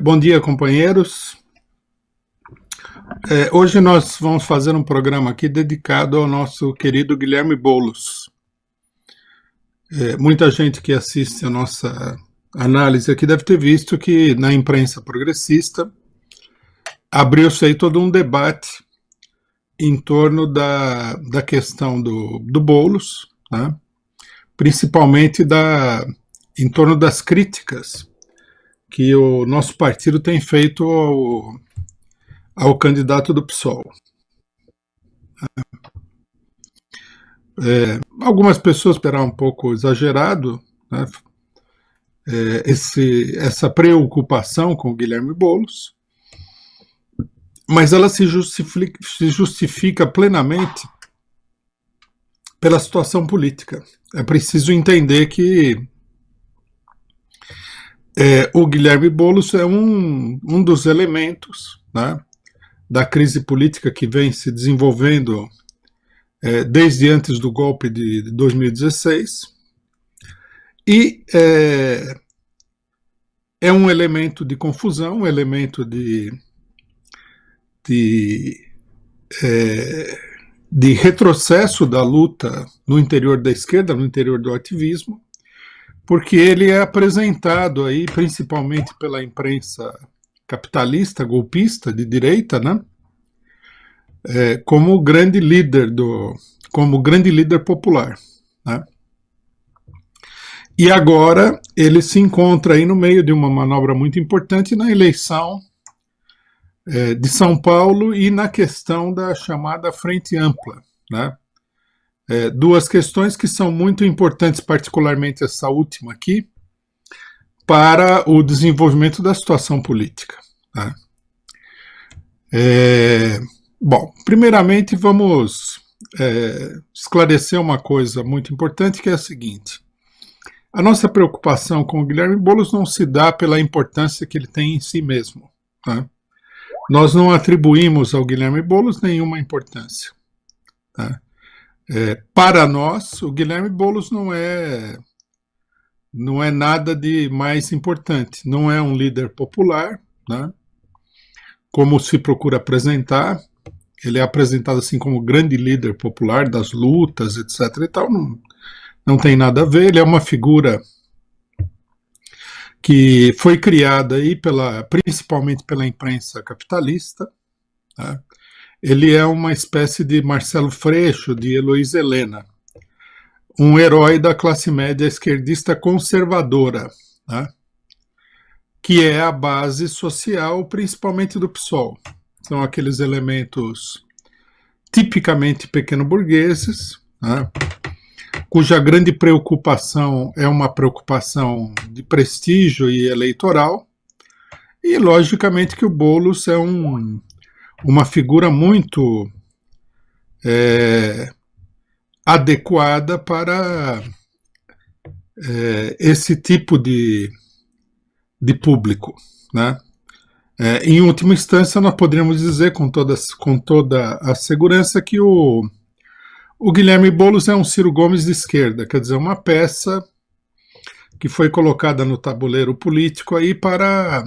Bom dia, companheiros. Hoje nós vamos fazer um programa aqui dedicado ao nosso querido Guilherme Boulos. Muita gente que assiste a nossa análise aqui deve ter visto que na imprensa progressista abriu-se aí todo um debate em torno da questão do Boulos, né? Principalmente em torno das críticas que o nosso partido tem feito ao candidato do PSOL. Algumas pessoas esperam um pouco exagerado, né, essa preocupação com o Guilherme Boulos, mas ela se justifica plenamente pela situação política. É preciso entender que o Guilherme Boulos é um dos elementos, né, da crise política que vem se desenvolvendo desde antes do golpe de 2016, e é um elemento de confusão, um elemento de retrocesso da luta no interior da esquerda, no interior do ativismo, porque ele é apresentado aí principalmente pela imprensa capitalista, golpista, de direita, né? Como grande líder popular, né? E agora ele se encontra aí no meio de uma manobra muito importante na eleição de São Paulo e na questão da chamada Frente Ampla, né? Duas questões que são muito importantes, particularmente essa última aqui, para o desenvolvimento da situação política, né? Bom, primeiramente vamos esclarecer uma coisa muito importante, que é a seguinte: a nossa preocupação com o Guilherme Boulos não se dá pela importância que ele tem em si mesmo, né? Nós não atribuímos ao Guilherme Boulos nenhuma importância, né? Para nós, o Guilherme Boulos não é nada de mais importante, não é um líder popular, né? Como se procura apresentar. Ele é apresentado assim como grande líder popular das lutas, etc. e tal. Não tem nada a ver. Ele é uma figura que foi criada aí principalmente pela imprensa capitalista, né? Ele é uma espécie de Marcelo Freixo, de Heloísa Helena, um herói da classe média esquerdista conservadora, né? Que é a base social, principalmente do PSOL. São aqueles elementos tipicamente pequeno-burgueses, né, cuja grande preocupação é uma preocupação de prestígio e eleitoral, e logicamente que o Boulos é uma figura muito adequada para esse tipo de público, né? Em última instância, nós poderíamos dizer com toda a segurança que o Guilherme Boulos é um Ciro Gomes de esquerda, quer dizer, uma peça que foi colocada no tabuleiro político aí para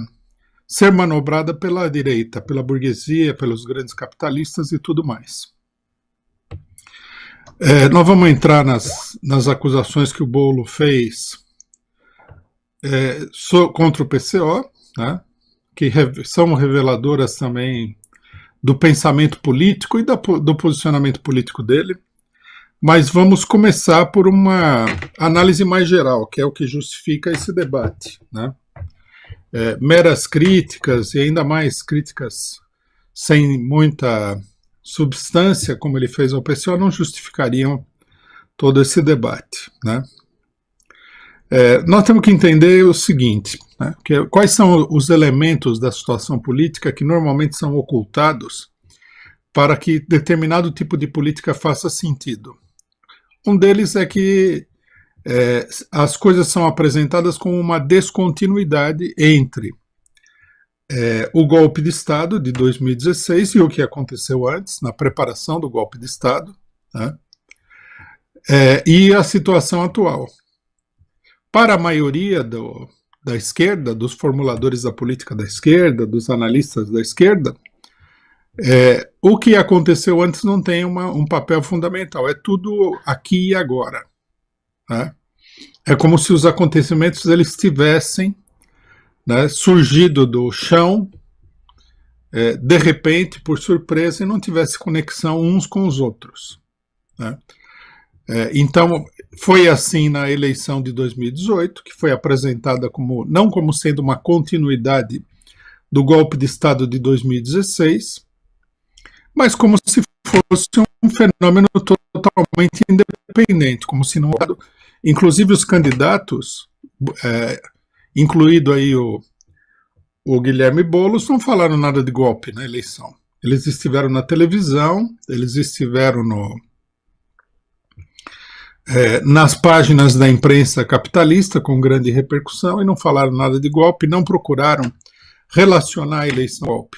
ser manobrada pela direita, pela burguesia, pelos grandes capitalistas e tudo mais. Nós vamos entrar nas acusações que o Boulos fez contra o PCO, né, que são reveladoras também do pensamento político e do posicionamento político dele. Mas vamos começar por uma análise mais geral, que é o que justifica esse debate, né? Meras críticas, e ainda mais críticas sem muita substância, como ele fez ao PCO, não justificariam todo esse debate, né? Nós temos que entender o seguinte, né, quais são os elementos da situação política que normalmente são ocultados para que determinado tipo de política faça sentido. Um deles é que as coisas são apresentadas como uma descontinuidade entre o golpe de Estado de 2016 e o que aconteceu antes, na preparação do golpe de Estado, né, e a situação atual. Para a maioria da esquerda, dos formuladores da política da esquerda, dos analistas da esquerda, o que aconteceu antes não tem um papel fundamental, é tudo aqui e agora. Né? É como se os acontecimentos eles tivessem, né, surgido do chão, de repente, por surpresa, e não tivesse conexão uns com os outros. Né? Então, foi assim na eleição de 2018, que foi apresentada não como sendo uma continuidade do golpe de Estado de 2016, mas como se fosse um fenômeno totalmente independente, como se não... Inclusive os candidatos, incluído aí o Guilherme Boulos, não falaram nada de golpe na eleição. Eles estiveram na televisão, eles estiveram nas páginas da imprensa capitalista com grande repercussão e não falaram nada de golpe, não procuraram relacionar a eleição ao golpe.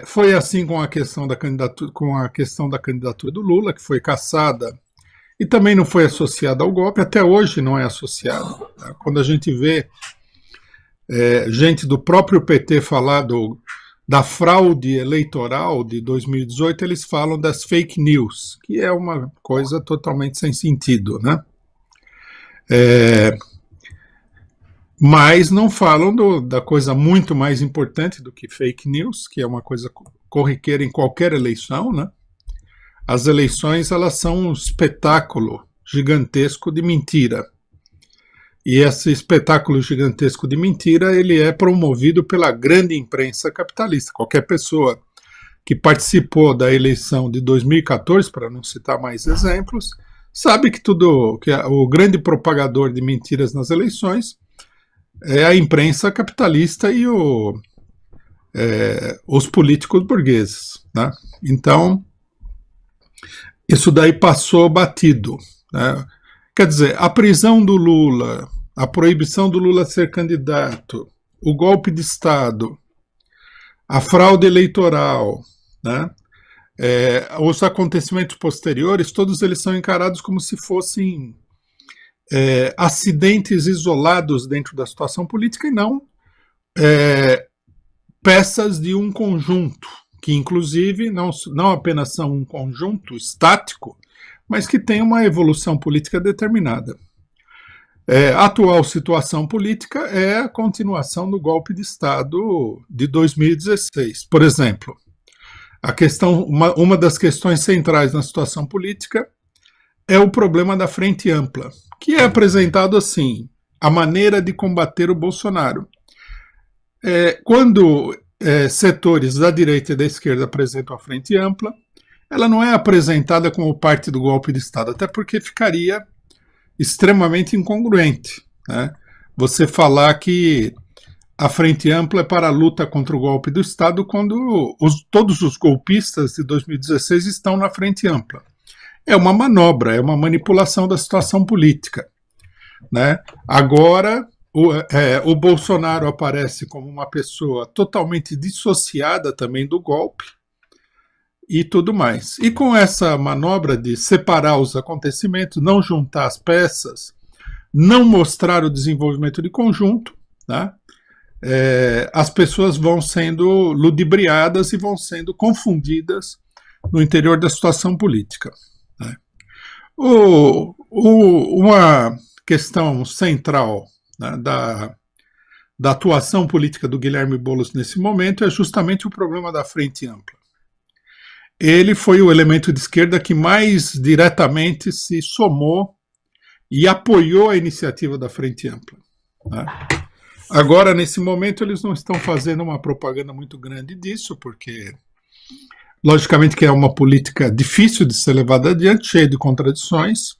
Foi assim com a questão da candidatura do Lula, que foi cassada e também não foi associada ao golpe, até hoje não é associada. Tá? Quando a gente vê gente do próprio PT falar da fraude eleitoral de 2018, eles falam das fake news, que é uma coisa totalmente sem sentido, né? Mas não falam da coisa muito mais importante do que fake news, que é uma coisa corriqueira em qualquer eleição, né? As eleições, elas são um espetáculo gigantesco de mentira. E esse espetáculo gigantesco de mentira, ele é promovido pela grande imprensa capitalista. Qualquer pessoa que participou da eleição de 2014, para não citar mais exemplos, sabe que o grande propagador de mentiras nas eleições é a imprensa capitalista e os políticos burgueses. Né? Então, isso daí passou batido. Né? Quer dizer, a prisão do Lula, a proibição do Lula ser candidato, o golpe de Estado, a fraude eleitoral, né? Os acontecimentos posteriores, todos eles são encarados como se fossem acidentes isolados dentro da situação política e não peças de um conjunto, que inclusive não apenas são um conjunto estático, mas que tem uma evolução política determinada. A atual situação política é a continuação do golpe de Estado de 2016. Por exemplo, uma das questões centrais na situação política é o problema da Frente Ampla, que é apresentado assim, a maneira de combater o Bolsonaro. Quando setores da direita e da esquerda apresentam a Frente Ampla, ela não é apresentada como parte do golpe de Estado, até porque ficaria extremamente incongruente. Né? Você falar que a Frente Ampla é para a luta contra o golpe do Estado quando todos os golpistas de 2016 estão na Frente Ampla. É uma manobra, é uma manipulação da situação política. Né? Agora, o Bolsonaro aparece como uma pessoa totalmente dissociada também do golpe, e tudo mais. E com essa manobra de separar os acontecimentos, não juntar as peças, não mostrar o desenvolvimento de conjunto, né, as pessoas vão sendo ludibriadas e vão sendo confundidas no interior da situação política. Né. Uma questão central, né, da atuação política do Guilherme Boulos nesse momento é justamente o problema da Frente Ampla. Ele foi o elemento de esquerda que mais diretamente se somou e apoiou a iniciativa da Frente Ampla. Né? Agora, nesse momento, eles não estão fazendo uma propaganda muito grande disso, porque, logicamente, que é uma política difícil de ser levada adiante, cheia de contradições,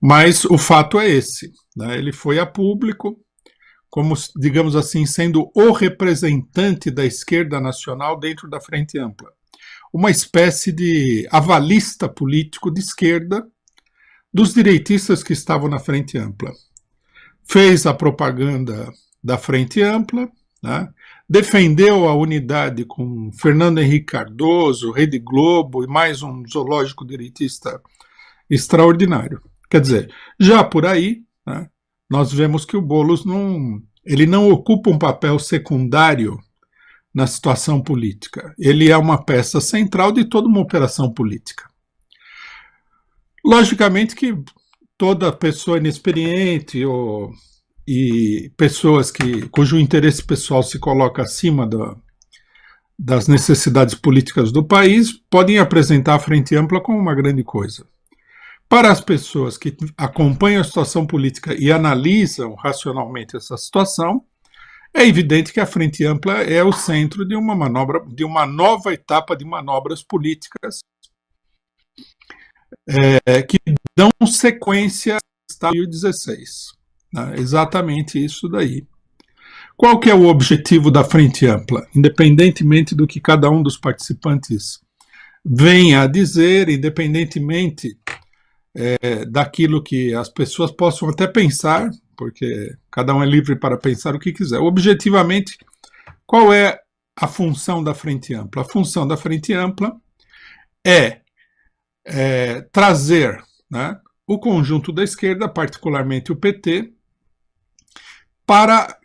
mas o fato é esse. Né? Ele foi a público, como, digamos assim, sendo o representante da esquerda nacional dentro da Frente Ampla. Uma espécie de avalista político de esquerda dos direitistas que estavam na Frente Ampla. Fez a propaganda da Frente Ampla, né? Defendeu a unidade com Fernando Henrique Cardoso, Rede Globo e mais um zoológico direitista extraordinário. Quer dizer, já por aí, né, nós vemos que o Boulos ele não ocupa um papel secundário na situação política. Ele é uma peça central de toda uma operação política. Logicamente que toda pessoa inexperiente e pessoas cujo interesse pessoal se coloca acima das necessidades políticas do país podem apresentar a Frente Ampla como uma grande coisa. Para as pessoas que acompanham a situação política e analisam racionalmente essa situação, é evidente que a Frente Ampla é o centro de uma manobra, de uma nova etapa de manobras políticas que dão sequência ao 2016. Né? Exatamente isso daí. Qual que é o objetivo da Frente Ampla? Independentemente do que cada um dos participantes venha a dizer, independentemente daquilo que as pessoas possam até pensar, porque cada um é livre para pensar o que quiser. Objetivamente, qual é a função da Frente Ampla? A função da Frente Ampla é trazer, né, o conjunto da esquerda, particularmente o PT, para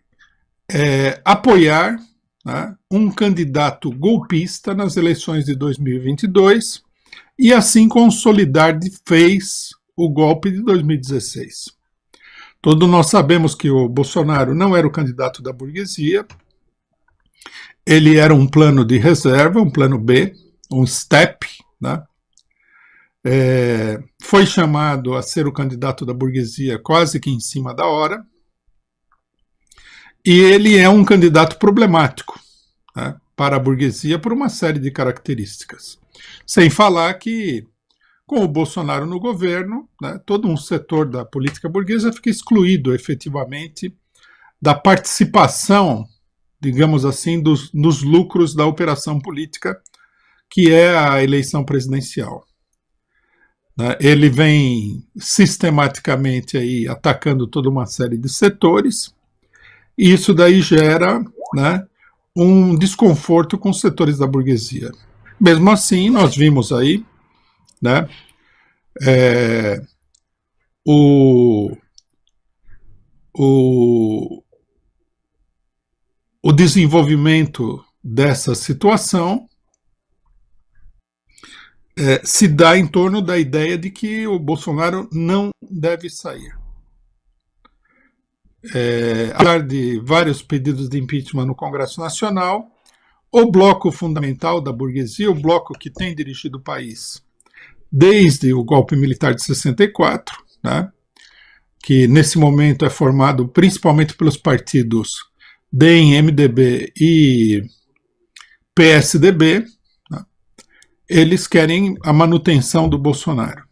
apoiar, né, um candidato golpista nas eleições de 2022 e assim consolidar de vez o golpe de 2016. Todos nós sabemos que o Bolsonaro não era o candidato da burguesia, ele era um plano de reserva, um plano B, um STEP, né? Foi chamado a ser o candidato da burguesia quase que em cima da hora, e ele é um candidato problemático, né, para a burguesia por uma série de características. Sem falar que, com o Bolsonaro no governo, né, todo um setor da política burguesa fica excluído efetivamente da participação, digamos assim, nos lucros da operação política, que é a eleição presidencial. Ele vem sistematicamente aí atacando toda uma série de setores, e isso daí gera, né, um desconforto com os setores da burguesia. Mesmo assim, nós vimos aí, né, o desenvolvimento dessa situação se dá em torno da ideia de que o Bolsonaro não deve sair. Apesar de vários pedidos de impeachment no Congresso Nacional, o bloco fundamental da burguesia, o bloco que tem dirigido o país desde o golpe militar de 64, né, que nesse momento é formado principalmente pelos partidos DEM, MDB e PSDB, né, eles querem a manutenção do Bolsonaro.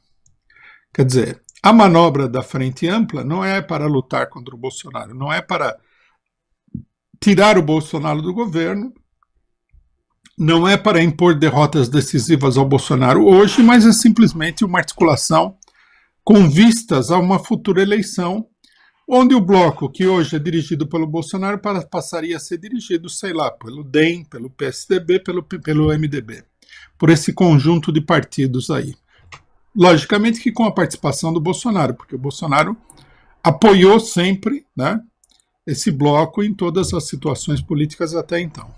Quer dizer, a manobra da Frente Ampla não é para lutar contra o Bolsonaro, não é para tirar o Bolsonaro do governo, não é para impor derrotas decisivas ao Bolsonaro hoje, mas é simplesmente uma articulação com vistas a uma futura eleição, onde o bloco que hoje é dirigido pelo Bolsonaro passaria a ser dirigido, sei lá, pelo DEM, pelo PSDB, pelo MDB, por esse conjunto de partidos aí. Logicamente que com a participação do Bolsonaro, porque o Bolsonaro apoiou sempre, né, esse bloco em todas as situações políticas até então.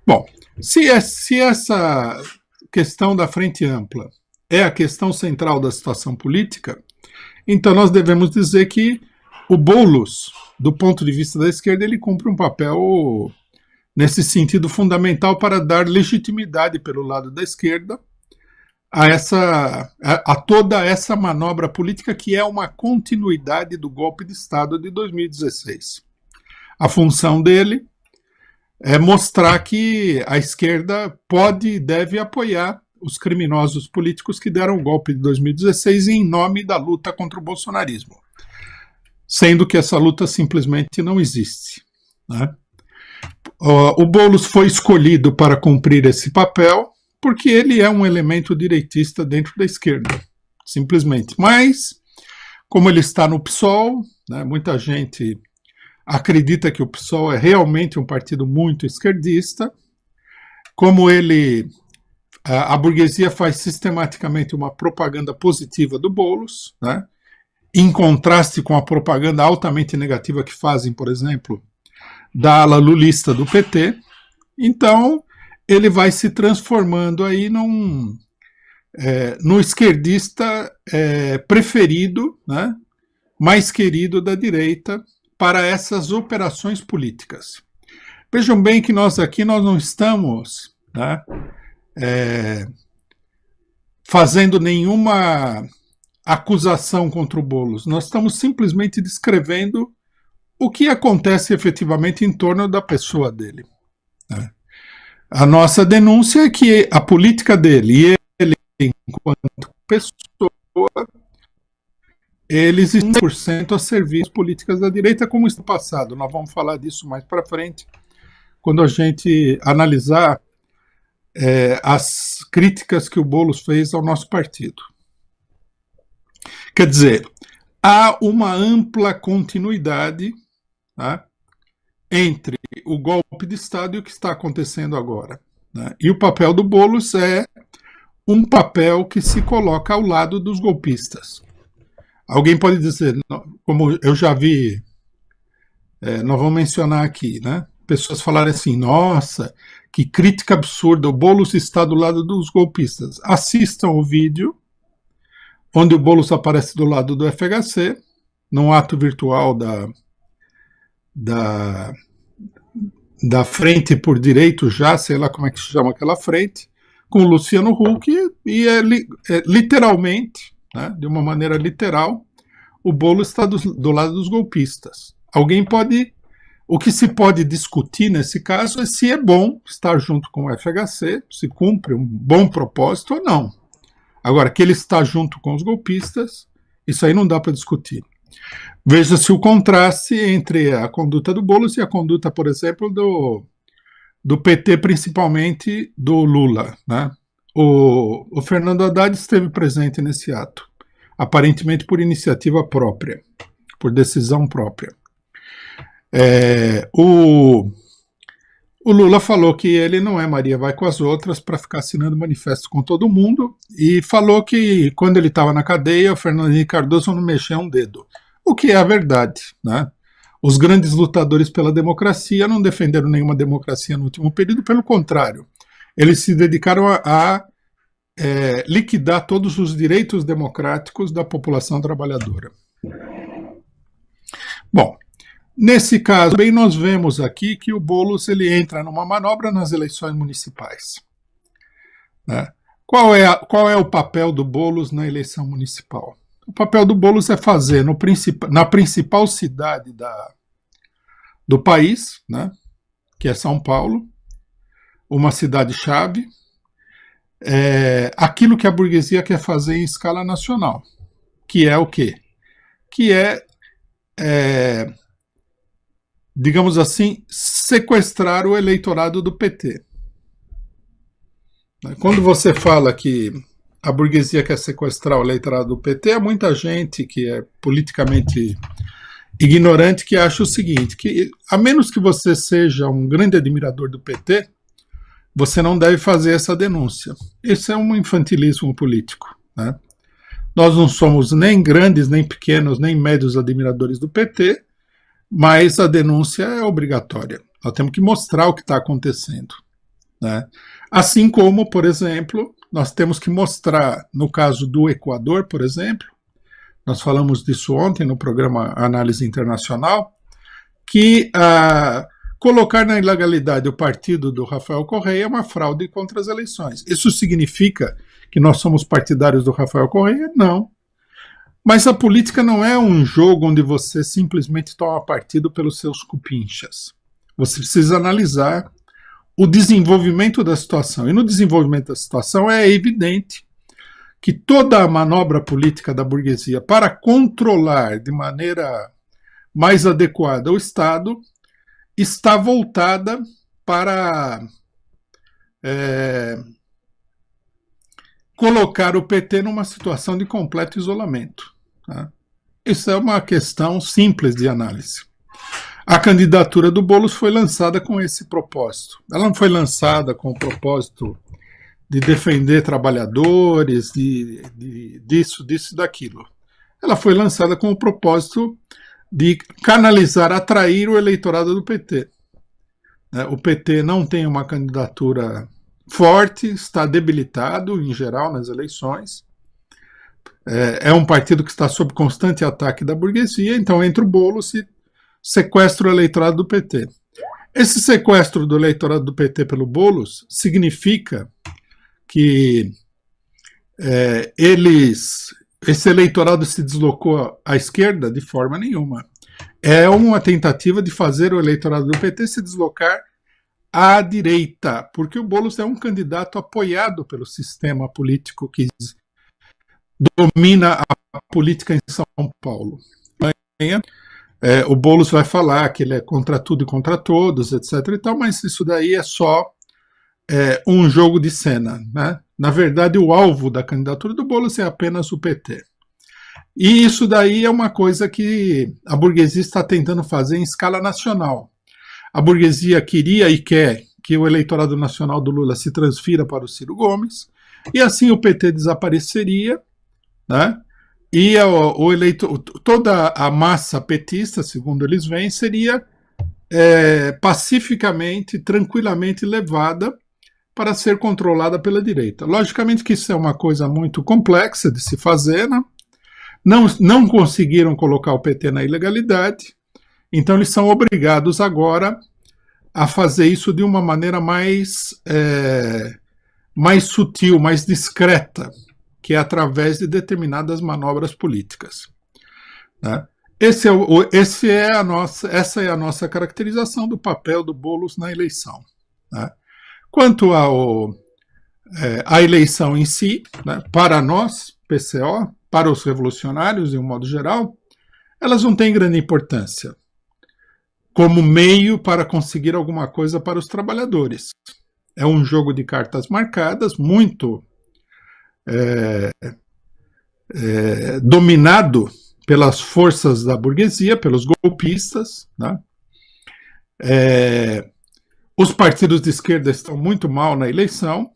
Bom, se essa questão da Frente Ampla é a questão central da situação política, então nós devemos dizer que o Boulos, do ponto de vista da esquerda, ele cumpre um papel nesse sentido fundamental para dar legitimidade pelo lado da esquerda a toda essa manobra política que é uma continuidade do golpe de Estado de 2016. A função dele é mostrar que a esquerda pode e deve apoiar os criminosos políticos que deram o golpe de 2016 em nome da luta contra o bolsonarismo, sendo que essa luta simplesmente não existe, né? O Boulos foi escolhido para cumprir esse papel porque ele é um elemento direitista dentro da esquerda, simplesmente. Mas, como ele está no PSOL, né, muita gente acredita que o PSOL é realmente um partido muito esquerdista, como a burguesia faz sistematicamente uma propaganda positiva do Boulos, né, em contraste com a propaganda altamente negativa que fazem, por exemplo, da ala lulista do PT. Então, ele vai se transformando aí no esquerdista preferido, né, mais querido da direita para essas operações políticas. Vejam bem que nós aqui não estamos, né, fazendo nenhuma acusação contra o Boulos. Nós estamos simplesmente descrevendo o que acontece efetivamente em torno da pessoa dele, né? A nossa denúncia é que a política dele e ele, enquanto pessoa, eles estão 100% a serviço de políticas da direita, como está passado. Nós vamos falar disso mais para frente, quando a gente analisar as críticas que o Boulos fez ao nosso partido. Quer dizer, há uma ampla continuidade, tá, entre o golpe de Estado e o que está acontecendo agora, né? E o papel do Boulos é um papel que se coloca ao lado dos golpistas. Alguém pode dizer, como eu já vi, nós vamos mencionar aqui, né? Pessoas falarem assim, nossa, que crítica absurda, o Boulos está do lado dos golpistas. Assistam o vídeo onde o Boulos aparece do lado do FHC, num ato virtual da Frente por Direito já, sei lá como é que se chama aquela frente, com o Luciano Huck, e literalmente, né, de uma maneira literal, o Boulos está do lado dos golpistas. O que se pode discutir nesse caso é se é bom estar junto com o FHC, se cumpre um bom propósito ou não. Agora, que ele está junto com os golpistas, isso aí não dá para discutir. Veja-se o contraste entre a conduta do Boulos e a conduta, por exemplo, do PT, principalmente do Lula, né? O Fernando Haddad esteve presente nesse ato, aparentemente por iniciativa própria, por decisão própria. O Lula falou que ele não é Maria vai com as outras para ficar assinando manifesto com todo mundo, e falou que quando ele estava na cadeia, o Fernando Henrique Cardoso não mexia um dedo. O que é a verdade, né? Os grandes lutadores pela democracia não defenderam nenhuma democracia no último período, pelo contrário, eles se dedicaram a liquidar todos os direitos democráticos da população trabalhadora. Bom, nesse caso, bem, nós vemos aqui que o Boulos ele entra numa manobra nas eleições municipais, né? Qual é o papel do Boulos na eleição municipal? O papel do Boulos é fazer na principal cidade do país, né, que é São Paulo, uma cidade-chave, aquilo que a burguesia quer fazer em escala nacional, que é o quê? Que digamos assim, sequestrar o eleitorado do PT. Quando você fala que a burguesia quer sequestrar o eleitorado do PT, há muita gente que é politicamente ignorante que acha o seguinte, que a menos que você seja um grande admirador do PT, você não deve fazer essa denúncia. Isso é um infantilismo político, né? Nós não somos nem grandes, nem pequenos, nem médios admiradores do PT, mas a denúncia é obrigatória. Nós temos que mostrar o que está acontecendo, né? Assim como, por exemplo, nós temos que mostrar, no caso do Equador, por exemplo, nós falamos disso ontem no programa Análise Internacional, que colocar na ilegalidade o partido do Rafael Correia é uma fraude contra as eleições. Isso significa que nós somos partidários do Rafael Correia? Não. Mas a política não é um jogo onde você simplesmente toma partido pelos seus cupinchas. Você precisa analisar o desenvolvimento da situação. E no desenvolvimento da situação é evidente que toda a manobra política da burguesia para controlar de maneira mais adequada o Estado está voltada para colocar o PT numa situação de completo isolamento, tá? Isso é uma questão simples de análise. A candidatura do Boulos foi lançada com esse propósito. Ela não foi lançada com o propósito de defender trabalhadores, disso e daquilo. ela foi lançada com o propósito de canalizar, atrair o eleitorado do PT. O PT não tem uma candidatura forte, está debilitado em geral nas eleições. É um partido que está sob constante ataque da burguesia, então entra o Boulos e sequestra o eleitorado do PT. Esse sequestro do eleitorado do PT pelo Boulos significa que esse eleitorado se deslocou à esquerda de forma nenhuma. É uma tentativa de fazer o eleitorado do PT se deslocar à direita, porque o Boulos é um candidato apoiado pelo sistema político que domina a política em São Paulo. O Boulos vai falar que ele é contra tudo e contra todos, etc. e tal, mas isso daí é só um jogo de cena, né? Na verdade, o alvo da candidatura do Boulos é apenas o PT. E isso daí é uma coisa que a burguesia está tentando fazer em escala nacional. A burguesia queria e quer que o eleitorado nacional do Lula se transfira para o Ciro Gomes, e assim o PT desapareceria, né? E toda a massa petista, segundo eles veem, seria pacificamente, tranquilamente levada para ser controlada pela direita. Logicamente que isso é uma coisa muito complexa de se fazer, né? Não conseguiram colocar o PT na ilegalidade, então eles são obrigados agora a fazer isso de uma maneira mais sutil, mais discreta, que é através de determinadas manobras políticas, né? Essa é a nossa caracterização do papel do Boulos na eleição, né? Quanto à eleição em si, né, para nós, PCO, para os revolucionários, de um modo geral, elas não têm grande importância como meio para conseguir alguma coisa para os trabalhadores. É um jogo de cartas marcadas, muito dominado pelas forças da burguesia, pelos golpistas, né? Os partidos de esquerda estão muito mal na eleição,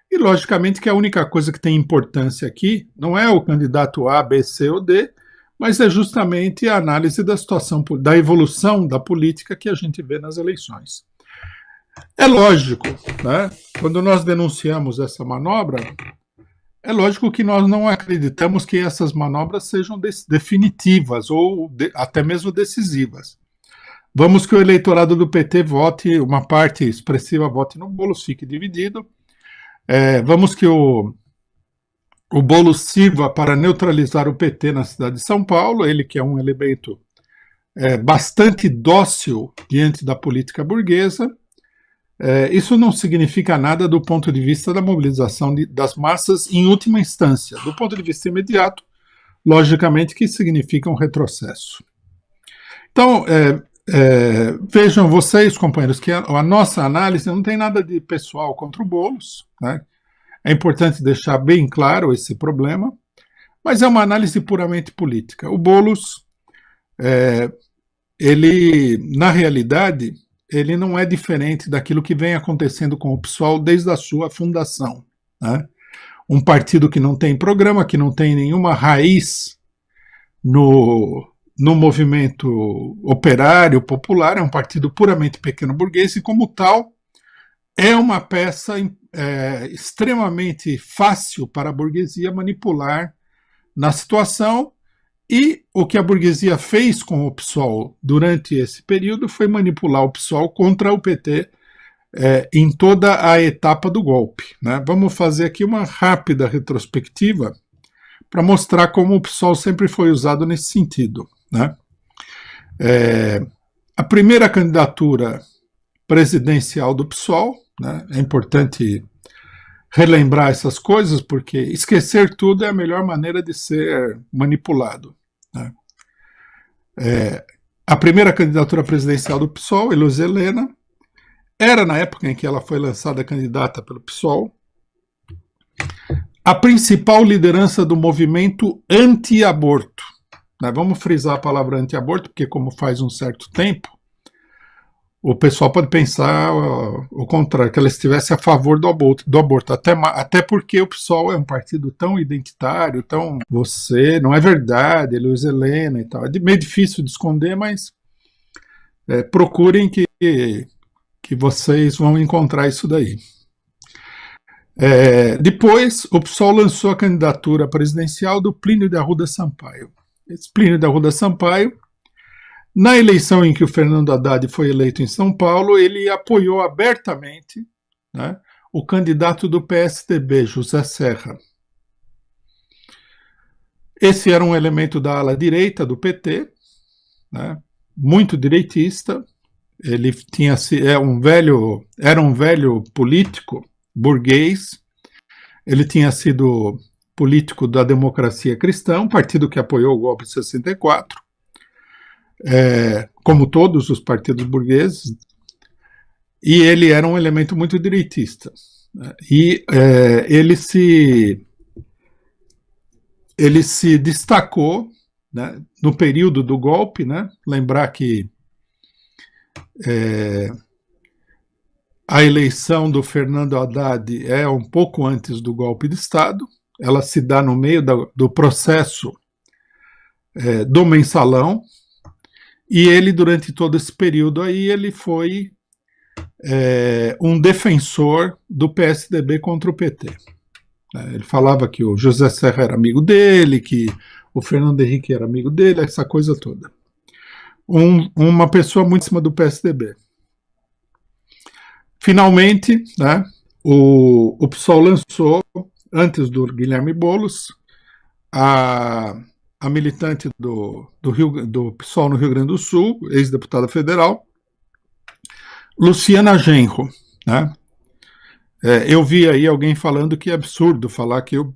e logicamente que a única coisa que tem importância aqui não é o candidato A, B, C ou D, mas é justamente a análise da situação, da evolução da política que a gente vê nas eleições. É lógico, né? Quando nós denunciamos essa manobra, é lógico que nós não acreditamos que essas manobras sejam definitivas ou até mesmo decisivas. Vamos que o eleitorado do PT vote, uma parte expressiva vote no Boulos, fique dividido. Vamos que o Boulos sirva para neutralizar o PT na cidade de São Paulo, ele que é um elemento bastante dócil diante da política burguesa. Isso não significa nada do ponto de vista da mobilização das massas em última instância. Do ponto de vista imediato, logicamente que significa um retrocesso. Então, vejam vocês, companheiros, que a nossa análise não tem nada de pessoal contra o Boulos, né? É importante deixar bem claro esse problema, mas é uma análise puramente política. O Boulos, ele, na realidade, ele não é diferente daquilo que vem acontecendo com o PSOL desde a sua fundação, né? Um partido que não tem programa, que não tem nenhuma raiz no movimento operário, popular, é um partido puramente pequeno burguês e, como tal, é uma peça extremamente fácil para a burguesia manipular na situação, e o que a burguesia fez com o PSOL durante esse período foi manipular o PSOL contra o PT em toda a etapa do golpe, né? Vamos fazer aqui uma rápida retrospectiva para mostrar como o PSOL sempre foi usado nesse sentido, né? A primeira candidatura presidencial do PSOL, né? É importante relembrar essas coisas, porque esquecer tudo é a melhor maneira de ser manipulado, né? A primeira candidatura presidencial do PSOL, Heloísa Helena, era, na época em que ela foi lançada candidata pelo PSOL, a principal liderança do movimento anti-aborto, né? Vamos frisar a palavra anti-aborto, porque como faz um certo tempo, o pessoal pode pensar o contrário, que ela estivesse a favor do aborto, até porque o PSOL é um partido tão identitário, tão você, não é verdade, Luiz Helena e tal. É meio difícil de esconder, mas procurem que vocês vão encontrar isso daí. Depois, o PSOL lançou a candidatura presidencial do Plínio de Arruda Sampaio. Esse Plínio de Arruda Sampaio, na eleição em que o Fernando Haddad foi eleito em São Paulo, ele apoiou abertamente, né, o candidato do PSDB, José Serra. Esse era um elemento da ala direita do PT, né, muito direitista. Ele era um velho político burguês. Ele tinha sido político da Democracia Cristã, um partido que apoiou o golpe de 64. Como todos os partidos burgueses, e ele era um elemento muito direitista. E ele se destacou, né, no período do golpe, né? Lembrar que a eleição do Fernando Haddad é um pouco antes do golpe de Estado, ela se dá no meio do processo do mensalão. E ele, durante todo esse período aí, ele foi um defensor do PSDB contra o PT. Ele falava que o José Serra era amigo dele, que o Fernando Henrique era amigo dele, essa coisa toda. Uma pessoa muito em cima do PSDB. Finalmente, né, o PSOL lançou, antes do Guilherme Boulos, a militante do PSOL no Rio Grande do Sul, ex-deputada federal, Luciana Genro. Né? Eu vi aí alguém falando que é absurdo falar que o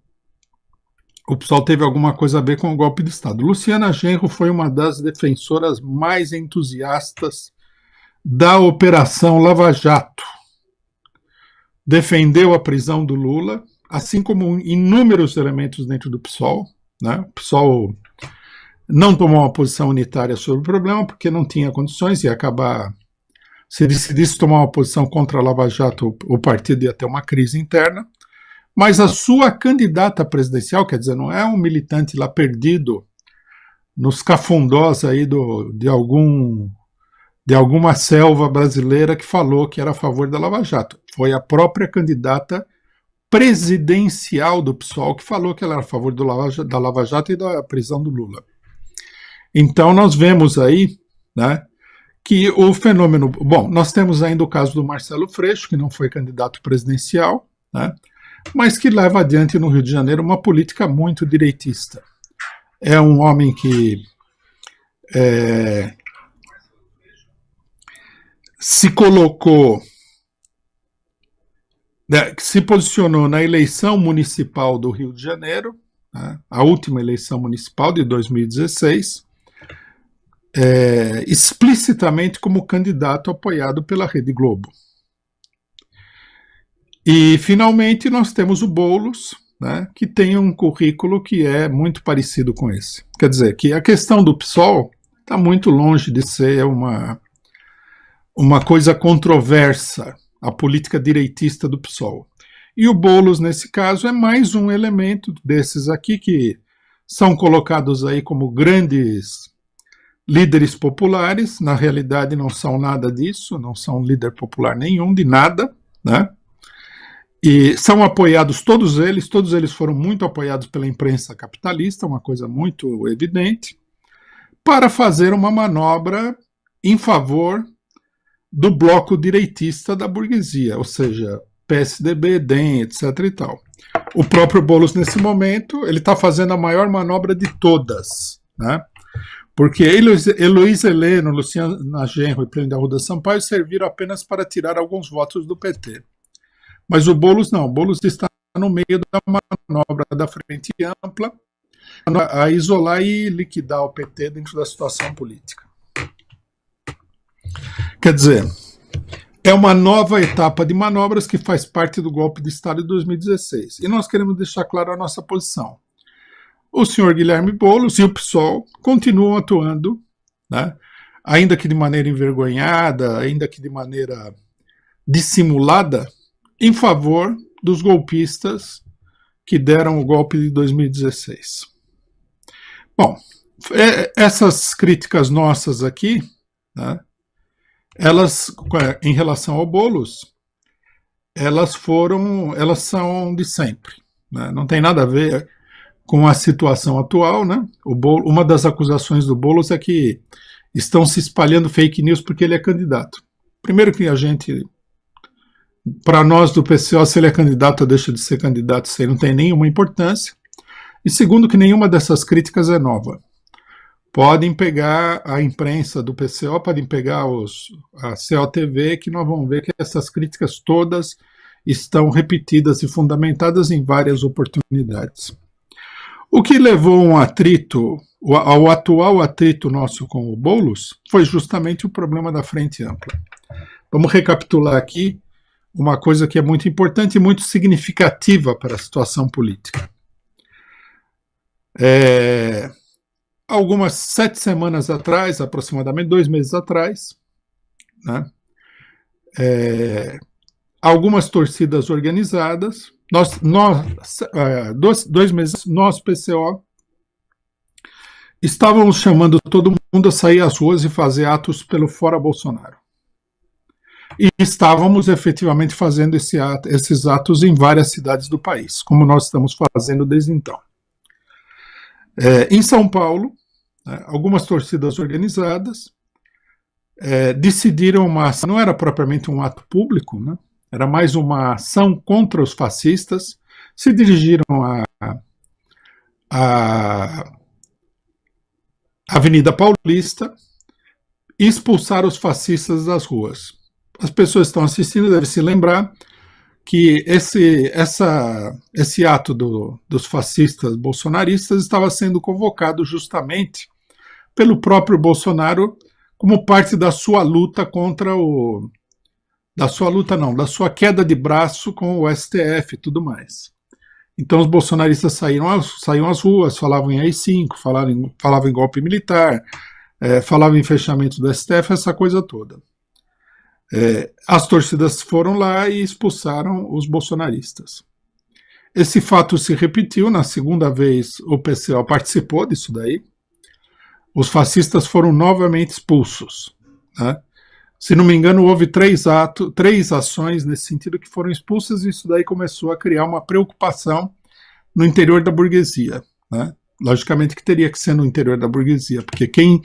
PSOL teve alguma coisa a ver com o golpe de Estado. Luciana Genro foi uma das defensoras mais entusiastas da Operação Lava Jato. Defendeu a prisão do Lula, assim como inúmeros elementos dentro do PSOL. Né? O PSOL não tomou uma posição unitária sobre o problema, porque não tinha condições, ia acabar, se decidisse tomar uma posição contra a Lava Jato, o partido ia ter uma crise interna, mas a sua candidata presidencial, quer dizer, não é um militante lá perdido nos cafundós aí de alguma selva brasileira que falou que era a favor da Lava Jato. Foi a própria candidata presidencial do PSOL que falou que ela era a favor da Lava Jato e da prisão do Lula. Então nós vemos aí, né, que o fenômeno... Bom, nós temos ainda o caso do Marcelo Freixo, que não foi candidato presidencial, né, mas que leva adiante no Rio de Janeiro uma política muito direitista. É um homem que se colocou, que se posicionou na eleição municipal do Rio de Janeiro, né, a última eleição municipal de 2016, explicitamente como candidato apoiado pela Rede Globo. E, finalmente, nós temos o Boulos, né, que tem um currículo que é muito parecido com esse. Quer dizer, que a questão do PSOL está muito longe de ser uma coisa controversa, a política direitista do PSOL. E o Boulos, nesse caso, é mais um elemento desses aqui que são colocados aí como grandes líderes populares. Na realidade não são nada disso, não são líder popular nenhum, de nada, né? E são apoiados todos eles foram muito apoiados pela imprensa capitalista, uma coisa muito evidente, para fazer uma manobra em favor do bloco direitista da burguesia, ou seja, PSDB, DEM, etc. e tal. O próprio Boulos, nesse momento, ele está fazendo a maior manobra de todas, né? Porque Heloísa Heleno, Luciana Genro e Plínio de Arruda Sampaio serviram apenas para tirar alguns votos do PT. Mas o Boulos não, o Boulos está no meio da manobra da Frente Ampla a isolar e liquidar o PT dentro da situação política. Quer dizer, é uma nova etapa de manobras que faz parte do golpe de Estado de 2016. E nós queremos deixar clara a nossa posição. O senhor Guilherme Boulos e o PSOL continuam atuando, né, ainda que de maneira envergonhada, ainda que de maneira dissimulada, em favor dos golpistas que deram o golpe de 2016. Bom, essas críticas nossas aqui, né, elas, em relação ao Boulos, elas são de sempre, né, não tem nada a ver com a situação atual, né? Uma das acusações do Boulos é que estão se espalhando fake news porque ele é candidato. Primeiro que para nós do PCO, se ele é candidato ou deixa de ser candidato, isso aí não tem nenhuma importância. E segundo que nenhuma dessas críticas é nova. Podem pegar a imprensa do PCO, podem pegar a COTV, que nós vamos ver que essas críticas todas estão repetidas e fundamentadas em várias oportunidades. O que levou um atrito, ao atual atrito nosso com o Boulos, foi justamente o problema da Frente Ampla. Vamos recapitular aqui uma coisa que é muito importante e muito significativa para a situação política. Algumas 7 semanas atrás, aproximadamente 2 meses atrás, né, algumas torcidas organizadas, dois meses, nós, PCO, estávamos chamando todo mundo a sair às ruas e fazer atos pelo Fora Bolsonaro. E estávamos efetivamente fazendo esses atos em várias cidades do país, como nós estamos fazendo desde então. Em São Paulo, né, algumas torcidas organizadas decidiram uma ação, não era propriamente um ato público, né, era mais uma ação contra os fascistas, se dirigiram à Avenida Paulista e expulsaram os fascistas das ruas. As pessoas que estão assistindo devem se lembrar que esse ato dos fascistas bolsonaristas estava sendo convocado justamente pelo próprio Bolsonaro como parte da sua luta da sua queda de braço com o STF e tudo mais. Então os bolsonaristas saíram às ruas, falavam em AI-5, falavam em golpe militar, falavam em fechamento do STF, essa coisa toda. As torcidas foram lá e expulsaram os bolsonaristas. Esse fato se repetiu, na segunda vez o PCO participou disso daí. Os fascistas foram novamente expulsos, né? Se não me engano, houve 3 ações nesse sentido que foram expulsas, e isso daí começou a criar uma preocupação no interior da burguesia, né? Logicamente que teria que ser no interior da burguesia, porque quem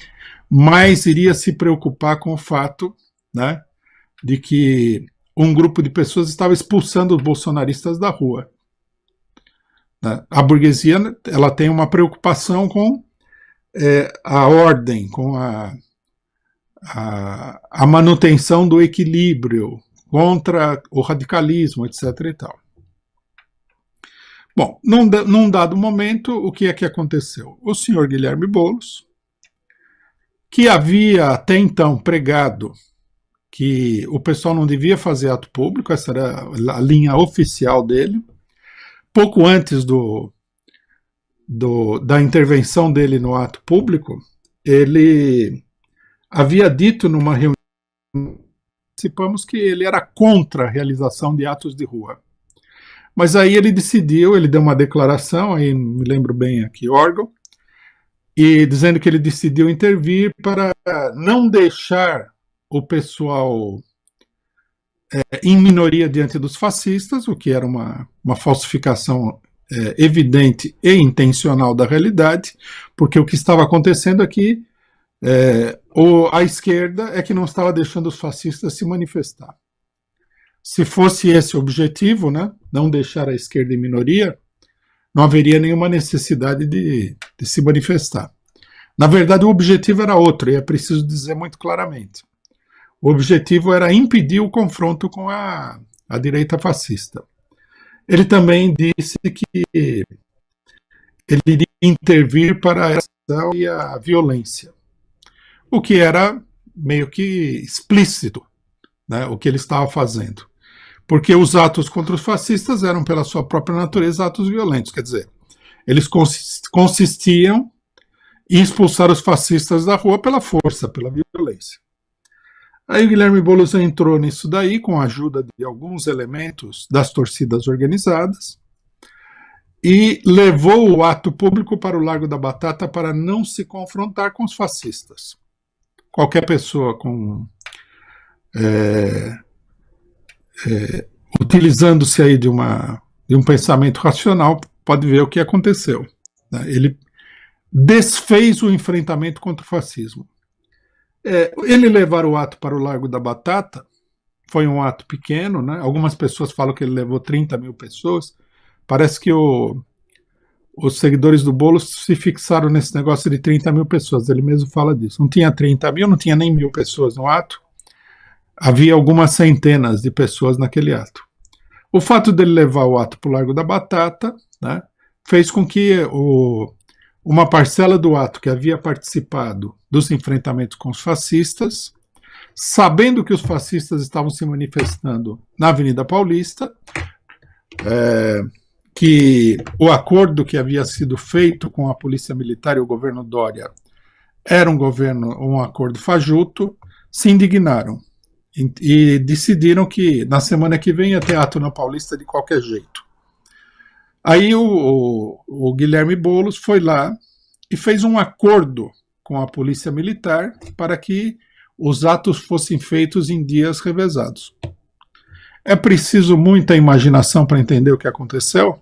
mais iria se preocupar com o fato, né, de que um grupo de pessoas estava expulsando os bolsonaristas da rua, né? A burguesia, ela tem uma preocupação com a ordem, com a manutenção do equilíbrio contra o radicalismo, etc. e tal. Bom, num dado momento, o que é que aconteceu? O senhor Guilherme Boulos, que havia até então pregado que o pessoal não devia fazer ato público, essa era a linha oficial dele, pouco antes da intervenção dele no ato público, ele havia dito numa reunião participamos que ele era contra a realização de atos de rua. Mas aí ele deu uma declaração, aí não me lembro bem a que órgão, e dizendo que ele decidiu intervir para não deixar o pessoal em minoria diante dos fascistas, o que era uma falsificação evidente e intencional da realidade, porque o que estava acontecendo aqui a esquerda é que não estava deixando os fascistas se manifestar. Se fosse esse o objetivo, né, não deixar a esquerda em minoria, não haveria nenhuma necessidade de se manifestar. Na verdade, o objetivo era outro, e é preciso dizer muito claramente. O objetivo era impedir o confronto com a direita fascista. Ele também disse que ele iria intervir para a ação e a violência, o que era meio que explícito, né, o que ele estava fazendo. Porque os atos contra os fascistas eram, pela sua própria natureza, atos violentos. Quer dizer, eles consistiam e expulsar os fascistas da rua pela força, pela violência. Aí o Guilherme Boulos entrou nisso daí com a ajuda de alguns elementos das torcidas organizadas e levou o ato público para o Largo da Batata para não se confrontar com os fascistas. Qualquer pessoa utilizando-se aí de um pensamento racional pode ver o que aconteceu. Ele desfez o enfrentamento contra o fascismo. Ele levar o ato para o Largo da Batata foi um ato pequeno, né? Algumas pessoas falam que ele levou 30 mil pessoas. Parece que os seguidores do Boulos se fixaram nesse negócio de 30 mil pessoas. Ele mesmo fala disso. Não tinha 30 mil, não tinha nem 1.000 pessoas no ato. Havia algumas centenas de pessoas naquele ato. O fato dele levar o ato para o Largo da Batata, né, fez com que uma parcela do ato que havia participado dos enfrentamentos com os fascistas, sabendo que os fascistas estavam se manifestando na Avenida Paulista, que o acordo que havia sido feito com a Polícia Militar e o governo Dória era um acordo fajuto, se indignaram e decidiram que na semana que vem ia ter ato na Paulista de qualquer jeito. Aí o Guilherme Boulos foi lá e fez um acordo com a Polícia Militar para que os atos fossem feitos em dias revezados. É preciso muita imaginação para entender o que aconteceu.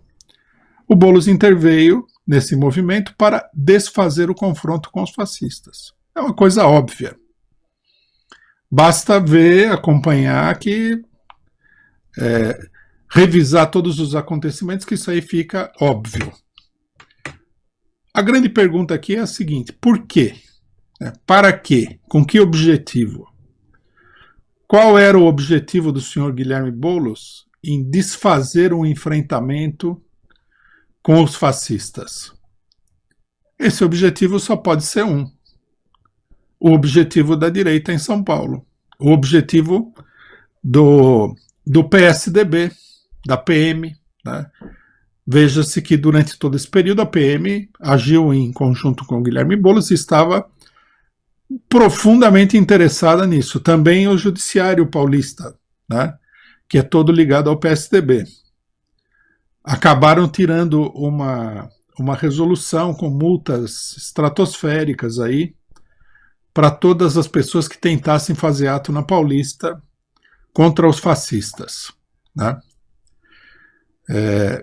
O Boulos interveio nesse movimento para desfazer o confronto com os fascistas. É uma coisa óbvia. Basta ver, acompanhar, revisar todos os acontecimentos, que isso aí fica óbvio. A grande pergunta aqui é a seguinte: por quê? Para quê? Com que objetivo? Qual era o objetivo do senhor Guilherme Boulos em desfazer um enfrentamento com os fascistas? Esse objetivo só pode ser um: o objetivo da direita em São Paulo, o objetivo do PSDB, da PM, né? Veja-se que durante todo esse período a PM agiu em conjunto com o Guilherme Boulos e estava profundamente interessada nisso. Também o Judiciário Paulista, né? Que é todo ligado ao PSDB. Acabaram tirando uma resolução com multas estratosféricas aí para todas as pessoas que tentassem fazer ato na Paulista contra os fascistas, né?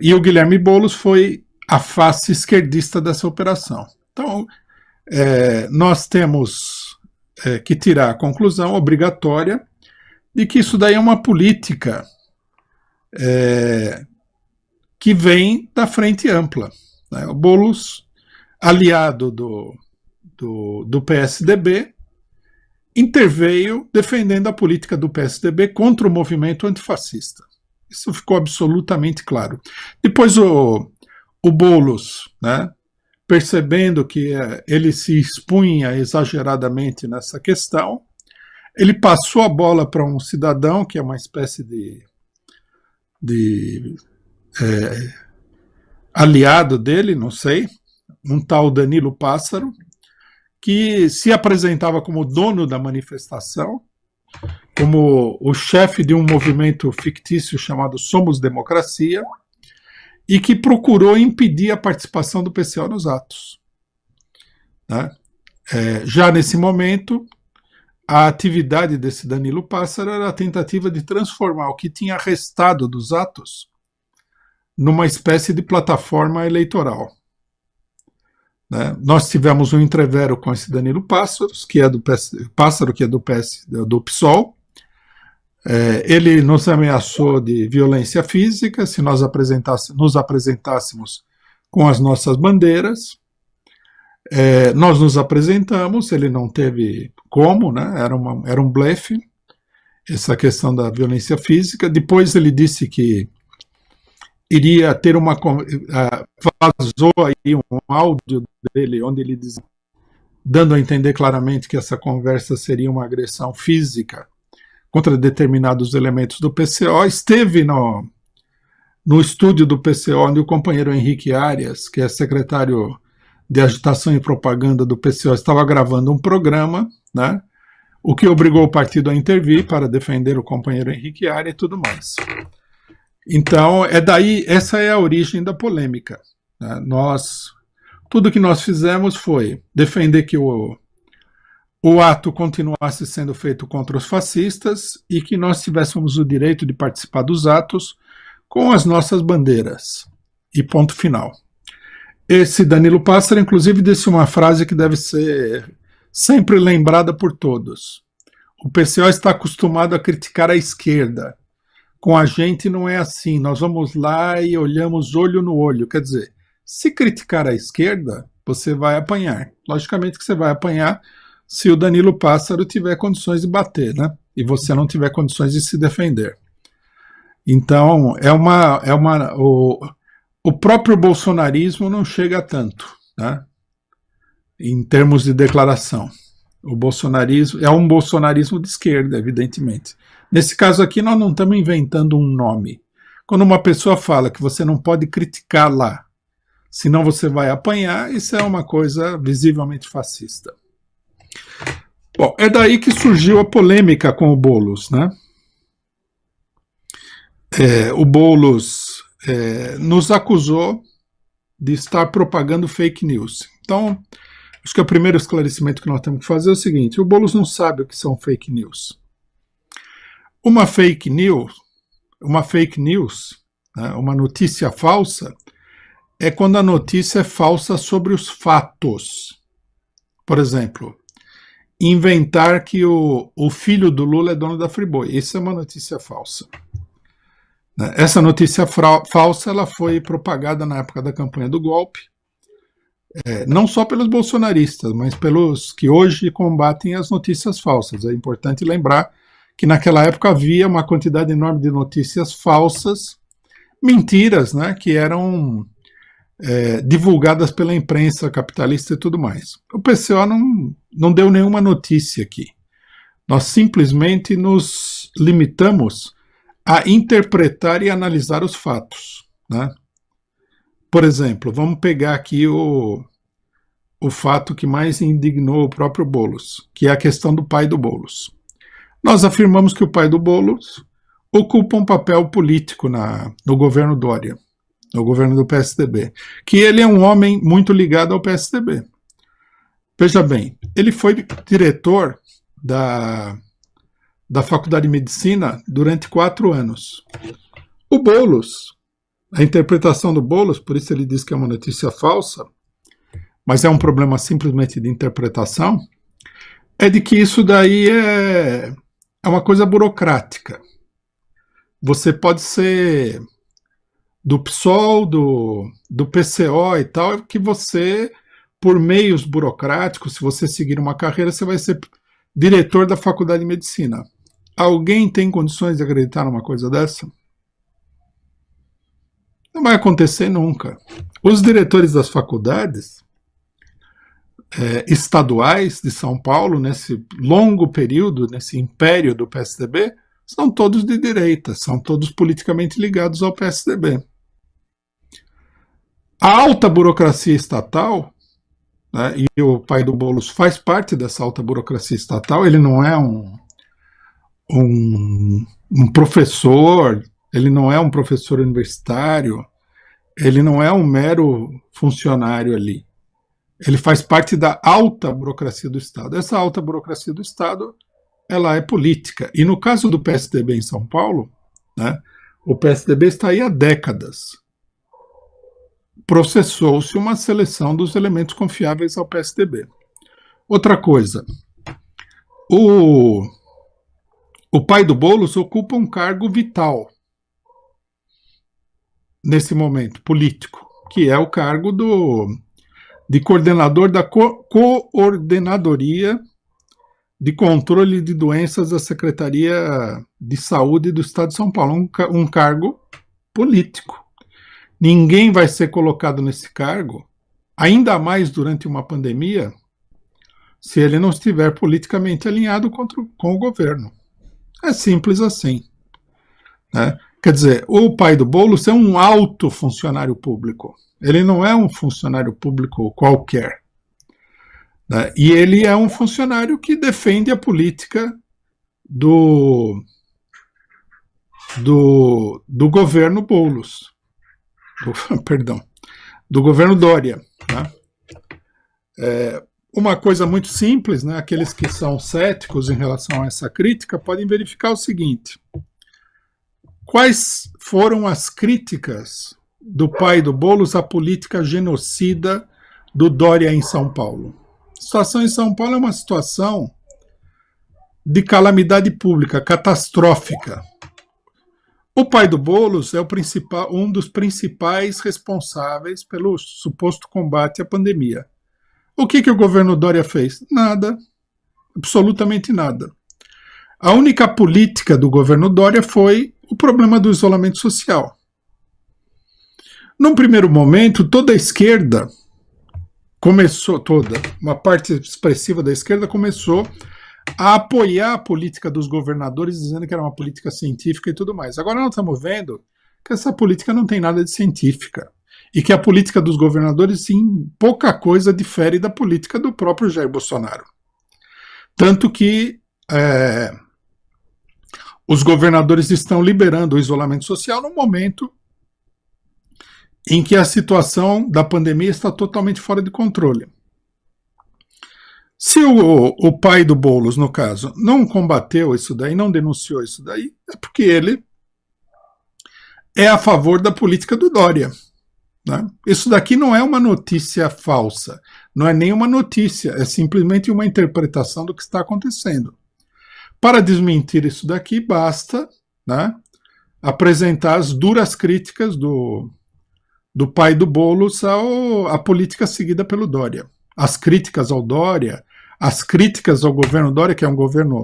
E o Guilherme Boulos foi a face esquerdista dessa operação. Então, nós temos que tirar a conclusão obrigatória de que isso daí é uma política que vem da Frente Ampla, né? O Boulos, aliado do PSDB, interveio defendendo a política do PSDB contra o movimento antifascista. Isso ficou absolutamente claro. Depois o Boulos, né, percebendo que ele se expunha exageradamente nessa questão, ele passou a bola para um cidadão que é uma espécie de aliado dele, não sei, um tal Danilo Pássaro, que se apresentava como dono da manifestação, como o chefe de um movimento fictício chamado Somos Democracia, e que procurou impedir a participação do PCO nos atos, né? Já nesse momento, a atividade desse Danilo Pássaro era a tentativa de transformar o que tinha restado dos atos numa espécie de plataforma eleitoral, né? Nós tivemos um entrevero com esse Danilo Pássaro, que é do PSOL. Ele nos ameaçou de violência física se nós nos apresentássemos com as nossas bandeiras. Nós nos apresentamos, ele não teve como, né? Era um blefe, essa questão da violência física. Depois ele disse que iria ter vazou aí um áudio dele, onde ele dizia, dando a entender claramente que essa conversa seria uma agressão física contra determinados elementos do PCO. Esteve no estúdio do PCO, onde o companheiro Henrique Arias, que é secretário de agitação e propaganda do PCO estava gravando um programa, né, o que obrigou o partido a intervir para defender o companheiro Henrique Aria e tudo mais. Então, essa é a origem da polêmica, né? Tudo que nós fizemos foi defender que o ato continuasse sendo feito contra os fascistas e que nós tivéssemos o direito de participar dos atos com as nossas bandeiras. E ponto final. Esse Danilo Pássaro, inclusive, disse uma frase que deve ser sempre lembrada por todos. O PCO está acostumado a criticar a esquerda. Com a gente não é assim, nós vamos lá e olhamos olho no olho. Quer dizer, se criticar a esquerda, você vai apanhar. Logicamente que você vai apanhar se o Danilo Pássaro tiver condições de bater, né? E você não tiver condições de se defender. Então, o próprio bolsonarismo não chega a tanto, né? Em termos de declaração. O bolsonarismo é um bolsonarismo de esquerda, evidentemente. Nesse caso aqui, nós não estamos inventando um nome. Quando uma pessoa fala que você não pode criticar lá, senão você vai apanhar, isso é uma coisa visivelmente fascista. Bom, é daí que surgiu a polêmica com o Boulos, né? O Boulos nos acusou de estar propagando fake news. Então, acho que o primeiro esclarecimento que nós temos que fazer é o seguinte: o Boulos não sabe o que são fake news. Uma fake news, né, uma notícia falsa, é quando a notícia é falsa sobre os fatos. Por exemplo, inventar que o filho do Lula é dono da Friboi. Isso é uma notícia falsa. Essa notícia falsa ela foi propagada na época da campanha do golpe, não só pelos bolsonaristas, mas pelos que hoje combatem as notícias falsas. É importante lembrar que naquela época havia uma quantidade enorme de notícias falsas, mentiras, né, que eram divulgadas pela imprensa capitalista e tudo mais. O PCO não deu nenhuma notícia aqui. Nós simplesmente nos limitamos a interpretar e analisar os fatos, né? Por exemplo, vamos pegar aqui o fato que mais indignou o próprio Boulos, que é a questão do pai do Boulos. Nós afirmamos que o pai do Boulos ocupa um papel político no governo Dória, no governo do PSDB, que ele é um homem muito ligado ao PSDB. Veja bem, ele foi diretor da Faculdade de Medicina durante 4 anos. O Boulos, a interpretação do Boulos, por isso ele diz que é uma notícia falsa, mas é um problema simplesmente de interpretação, é de que isso daí é uma coisa burocrática. Você pode ser do PSOL, do PCO e tal, que você, por meios burocráticos, se você seguir uma carreira, você vai ser diretor da Faculdade de Medicina. Alguém tem condições de acreditar numa coisa dessa? Não vai acontecer nunca. Os diretores das faculdades estaduais de São Paulo, nesse longo período, nesse império do PSDB, são todos de direita, são todos politicamente ligados ao PSDB. A alta burocracia estatal, né, e o pai do Boulos faz parte dessa alta burocracia estatal, ele não é um professor, ele não é um professor universitário, ele não é um mero funcionário ali. Ele faz parte da alta burocracia do Estado. Essa alta burocracia do Estado, ela é política. E no caso do PSDB em São Paulo, né, o PSDB está aí há décadas. Processou-se uma seleção dos elementos confiáveis ao PSDB. Outra coisa, o pai do Boulos ocupa um cargo vital nesse momento político, que é o cargo de coordenador da Coordenadoria de Controle de Doenças da Secretaria de Saúde do Estado de São Paulo, um cargo político. Ninguém vai ser colocado nesse cargo, ainda mais durante uma pandemia, se ele não estiver politicamente alinhado com o governo. É simples assim, né? Quer dizer, o pai do Boulos é um alto funcionário público. Ele não é um funcionário público qualquer, né? E ele é um funcionário que defende a política do governo Boulos, perdão, do governo Dória, né? Uma coisa muito simples, né? Aqueles que são céticos em relação a essa crítica podem verificar o seguinte: quais foram as críticas do pai do Boulos à política genocida do Dória em São Paulo? A situação em São Paulo é uma situação de calamidade pública, catastrófica. O pai do Boulos é um dos principais responsáveis pelo suposto combate à pandemia. O que o governo Dória fez? Nada, absolutamente nada. A única política do governo Dória foi o problema do isolamento social. Num primeiro momento, toda a esquerda começou, uma parte expressiva da esquerda começou a apoiar a política dos governadores, dizendo que era uma política científica e tudo mais. Agora nós estamos vendo que essa política não tem nada de científica e que a política dos governadores em pouca coisa difere da política do próprio Jair Bolsonaro. Tanto que os governadores estão liberando o isolamento social no momento em que a situação da pandemia está totalmente fora de controle. Se o pai do Boulos, no caso, não combateu isso daí, não denunciou isso daí, é porque ele é a favor da política do Dória, né? Isso daqui não é uma notícia falsa, não é nem uma notícia, é simplesmente uma interpretação do que está acontecendo. Para desmentir isso daqui, basta, né, apresentar as duras críticas do pai do Boulos à política seguida pelo Dória. As críticas ao Dória, as críticas ao governo Dória, que é um governo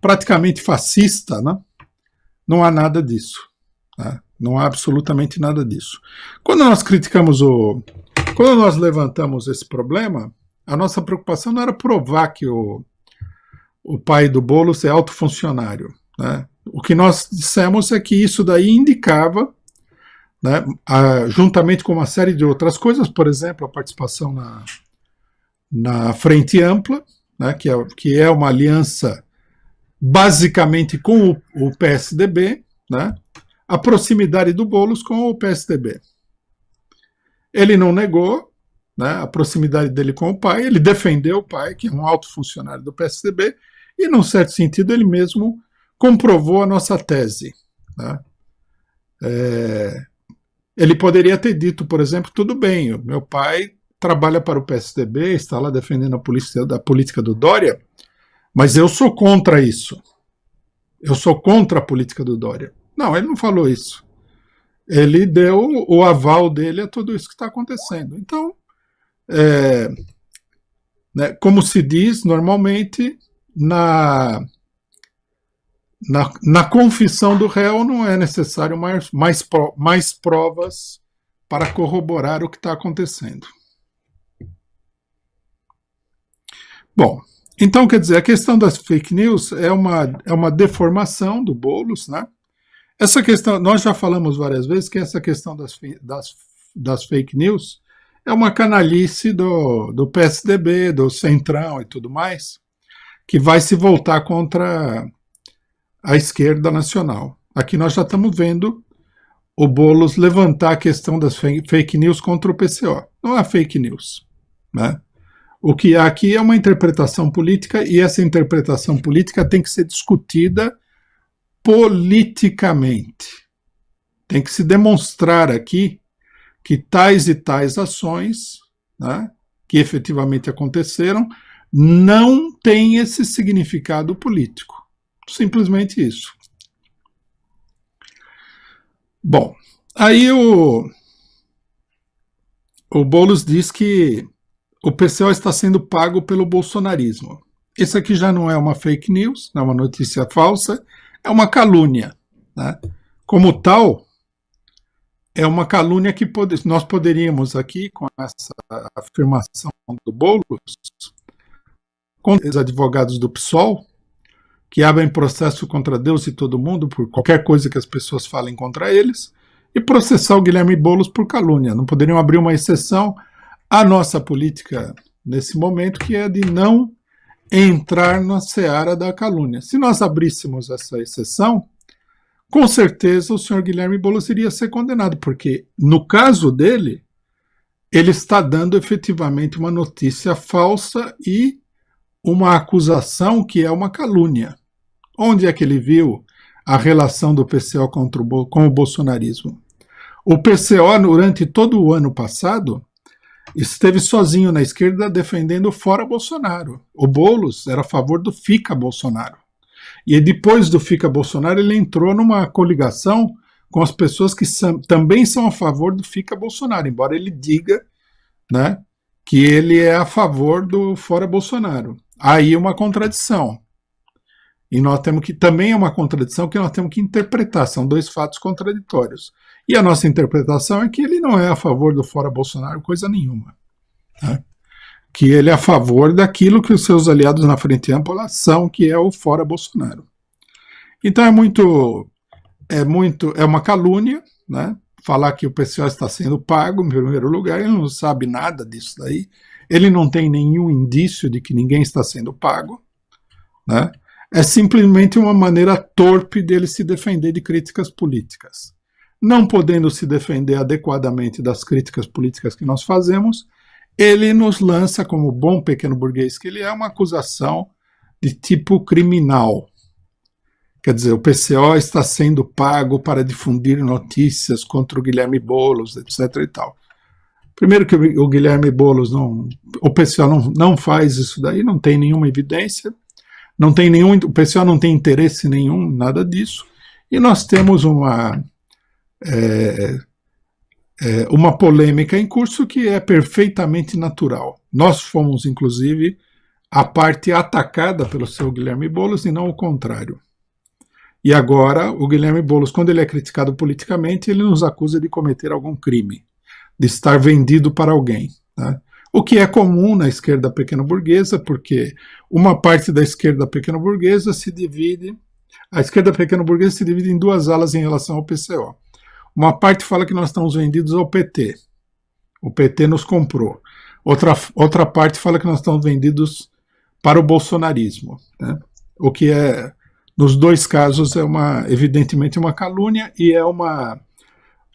praticamente fascista, né? Não há nada disso, né? Não há absolutamente nada disso. Quando nós quando nós levantamos esse problema, a nossa preocupação não era provar que o pai do Boulos é alto funcionário, né? O que nós dissemos é que isso daí indicava, né, juntamente com uma série de outras coisas, por exemplo, a participação na Frente Ampla, né, que é uma aliança basicamente com o PSDB, né, a proximidade do Boulos com o PSDB. Ele não negou, né, a proximidade dele com o pai, ele defendeu o pai, que é um alto funcionário do PSDB, e, num certo sentido, ele mesmo comprovou a nossa tese, né. Ele poderia ter dito, por exemplo, tudo bem, o meu pai trabalha para o PSDB, está lá defendendo a política do Dória, mas eu sou contra isso. Eu sou contra a política do Dória. Não, ele não falou isso. Ele deu o aval dele a tudo isso que está acontecendo. Então, né, como se diz normalmente, na confissão do réu não é necessário mais provas para corroborar o que está acontecendo. Bom, então quer dizer, a questão das fake news é uma deformação do Boulos, né? Essa questão, nós já falamos várias vezes que essa questão das fake news é uma canalice do PSDB, do Centrão e tudo mais, que vai se voltar contra a esquerda nacional. Aqui nós já estamos vendo o Boulos levantar a questão das fake news contra o PCO. Não há fake news, né? O que há aqui é uma interpretação política e essa interpretação política tem que ser discutida politicamente. Tem que se demonstrar aqui que tais e tais ações, né, que efetivamente aconteceram, não têm esse significado político. Simplesmente isso. Bom, aí o Boulos diz que o PCO está sendo pago pelo bolsonarismo. Isso aqui já não é uma fake news, não é uma notícia falsa, é uma calúnia, né? Como tal, é uma calúnia que nós poderíamos aqui, com essa afirmação do Boulos, com os advogados do PSOL, que abrem processo contra Deus e todo mundo por qualquer coisa que as pessoas falem contra eles, e processar o Guilherme Boulos por calúnia. Não poderiam abrir uma exceção à nossa política nesse momento, que é de não entrar na seara da calúnia. Se nós abríssemos essa exceção, com certeza o senhor Guilherme Boulos iria ser condenado, porque no caso dele, ele está dando efetivamente uma notícia falsa e uma acusação que é uma calúnia. Onde é que ele viu a relação do PCO com o bolsonarismo? O PCO, durante todo o ano passado, esteve sozinho na esquerda defendendo fora Bolsonaro. O Boulos era a favor do Fica Bolsonaro. E depois do Fica Bolsonaro, ele entrou numa coligação com as pessoas que também são a favor do Fica Bolsonaro, embora ele diga, né, que ele é a favor do fora Bolsonaro. Aí uma contradição. E nós temos que, também é uma contradição que nós temos que interpretar, são dois fatos contraditórios. E a nossa interpretação é que ele não é a favor do fora Bolsonaro coisa nenhuma. Né? Que ele é a favor daquilo que os seus aliados na Frente Ampla são, que é o fora Bolsonaro. Então é uma calúnia, né? Falar que o PCO está sendo pago, em primeiro lugar, ele não sabe nada disso daí, ele não tem nenhum indício de que ninguém está sendo pago, né? É simplesmente uma maneira torpe dele se defender de críticas políticas. Não podendo se defender adequadamente das críticas políticas que nós fazemos, ele nos lança, como bom pequeno burguês que ele é, uma acusação de tipo criminal. Quer dizer, o PCO está sendo pago para difundir notícias contra o Guilherme Boulos, etc. e tal. Primeiro que o Guilherme Boulos, o PCO não faz isso daí, não tem nenhuma evidência, o PCO não tem interesse nenhum, nada disso, e nós temos uma polêmica em curso que é perfeitamente natural. Nós fomos, inclusive, a parte atacada pelo seu Guilherme Boulos e não o contrário. E agora, o Guilherme Boulos, quando ele é criticado politicamente, ele nos acusa de cometer algum crime, de estar vendido para alguém. Né? O que é comum na esquerda pequeno-burguesa, porque uma parte da esquerda pequeno-burguesa a esquerda pequeno-burguesa se divide em duas alas em relação ao PCO. Uma parte fala que nós estamos vendidos ao PT, o PT nos comprou. Outra parte fala que nós estamos vendidos para o bolsonarismo, né? O que é, nos dois casos, é evidentemente uma calúnia e é uma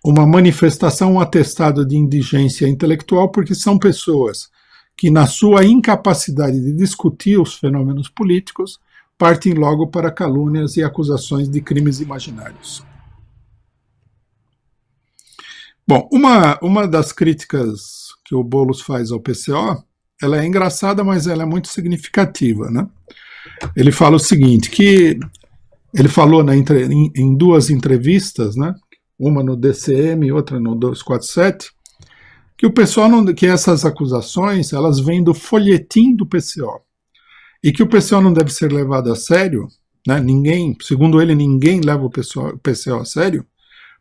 manifestação, um atestado de indigência intelectual, porque são pessoas que, na sua incapacidade de discutir os fenômenos políticos, partem logo para calúnias e acusações de crimes imaginários. Bom, uma das críticas que o Boulos faz ao PCO, ela é engraçada, mas ela é muito significativa, né? Ele fala o seguinte, que ele falou em duas entrevistas, né? Uma no DCM e outra no 247, que o pessoal que essas acusações, elas vêm do folhetim do PCO, e que o PCO não deve ser levado a sério, né? Segundo ele, ninguém leva o PCO a sério,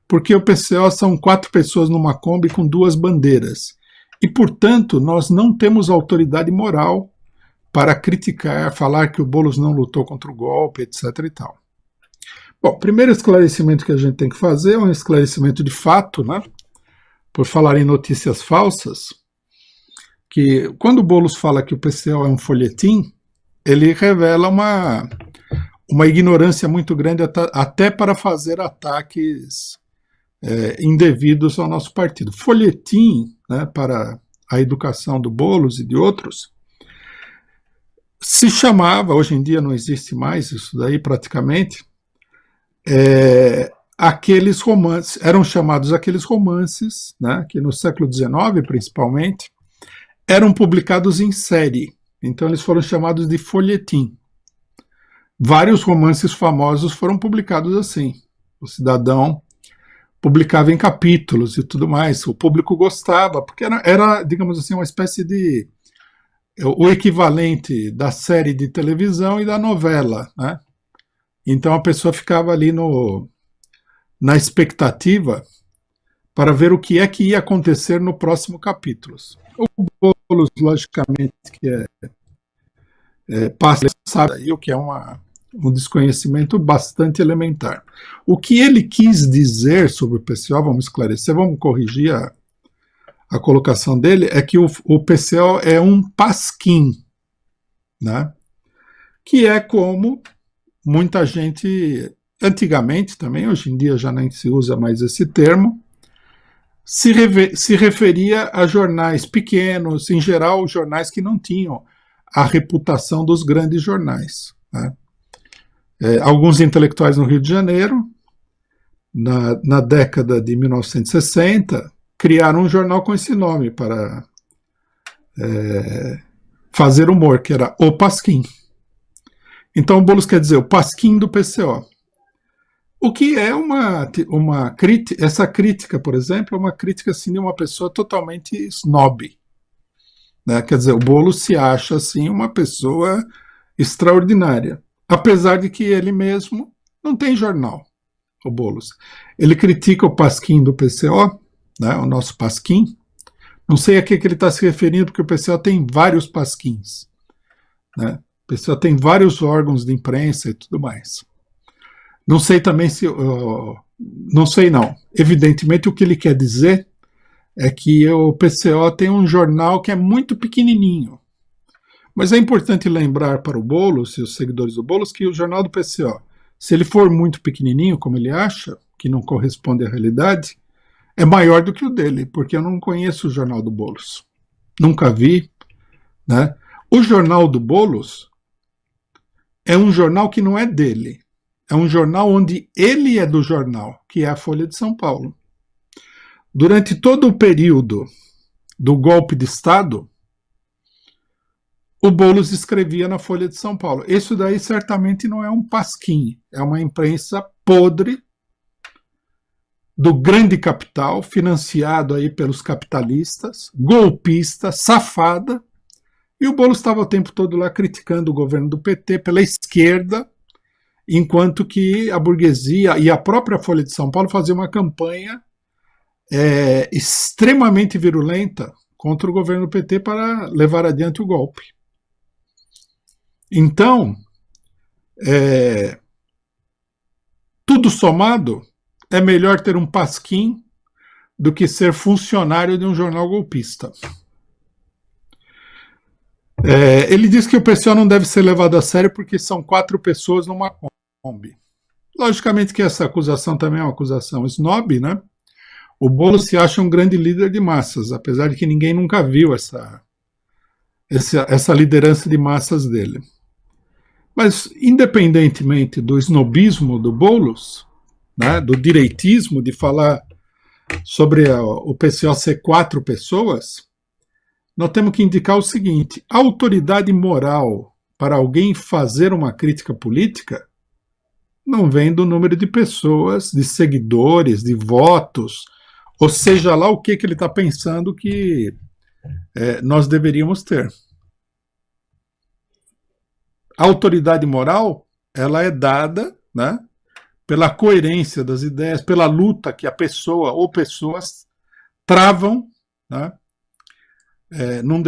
porque o PCO são 4 pessoas numa Kombi com 2 bandeiras, e, portanto, nós não temos autoridade moral para criticar, falar que o Boulos não lutou contra o golpe, etc. e tal. Bom, o primeiro esclarecimento que a gente tem que fazer é um esclarecimento de fato, né? Por falar em notícias falsas, que quando o Boulos fala que o PCO é um folhetim, ele revela uma ignorância muito grande até para fazer ataques indevidos ao nosso partido. Folhetim, né, para a educação do Boulos e de outros, se chamava, hoje em dia não existe mais isso daí praticamente, aqueles romances, eram chamados aqueles romances, né, que no século XIX principalmente, eram publicados em série, então eles foram chamados de folhetim. Vários romances famosos foram publicados assim, o cidadão publicava em capítulos e tudo mais, o público gostava, porque era, digamos assim, uma espécie de o equivalente da série de televisão e da novela, né? Então a pessoa ficava ali na expectativa para ver o que é que ia acontecer no próximo capítulo. O Boulos, logicamente, que passa, sabe aí o que é uma um desconhecimento bastante elementar. O que ele quis dizer sobre o PCO, vamos esclarecer, vamos corrigir a colocação dele, é que o PCO é um pasquim, né? Que é como muita gente, antigamente também, hoje em dia já nem se usa mais esse termo, se referia a jornais pequenos, em geral jornais que não tinham a reputação dos grandes jornais, né? Alguns intelectuais no Rio de Janeiro, na década de 1960, criaram um jornal com esse nome para fazer humor, que era O Pasquim. Então o Boulos quer dizer o Pasquim do PCO. O que é uma crítica, essa crítica, por exemplo, é uma crítica assim, de uma pessoa totalmente snob, né? Quer dizer, o Boulos se acha assim, uma pessoa extraordinária, apesar de que ele mesmo não tem jornal, o Boulos. Ele critica o Pasquim do PCO, né, o nosso Pasquim. Não sei a que ele está se referindo, porque o PCO tem vários Pasquins, né? O PCO tem vários órgãos de imprensa e tudo mais. Não sei também se... não sei não. Evidentemente o que ele quer dizer é que o PCO tem um jornal que é muito pequenininho. Mas é importante lembrar para o Boulos e os seguidores do Boulos que o jornal do PCO, se ele for muito pequenininho, como ele acha, que não corresponde à realidade, é maior do que o dele, porque eu não conheço o jornal do Boulos. Nunca vi, né? O jornal do Boulos é um jornal que não é dele. É um jornal onde ele é do jornal, que é a Folha de São Paulo. Durante todo o período do golpe de Estado, o Boulos escrevia na Folha de São Paulo. Isso daí certamente não é um pasquim, é uma imprensa podre do grande capital, financiado aí pelos capitalistas, golpista, safada, e o Boulos estava o tempo todo lá criticando o governo do PT pela esquerda, enquanto que a burguesia e a própria Folha de São Paulo faziam uma campanha extremamente virulenta contra o governo do PT para levar adiante o golpe. Então, tudo somado, é melhor ter um pasquim do que ser funcionário de um jornal golpista. Ele diz que o PCO não deve ser levado a sério porque são 4 pessoas numa Kombi. Logicamente que essa acusação também é uma acusação snob, né? O Boulos se acha um grande líder de massas, apesar de que ninguém nunca viu essa liderança de massas dele. Mas, independentemente do snobismo do Boulos, né, do direitismo de falar sobre o PCO ser 4 pessoas, nós temos que indicar o seguinte: a autoridade moral para alguém fazer uma crítica política não vem do número de pessoas, de seguidores, de votos, ou seja lá o que ele está pensando que nós deveríamos ter. A autoridade moral, ela é dada, né, pela coerência das ideias, pela luta que a pessoa ou pessoas travam, né, numa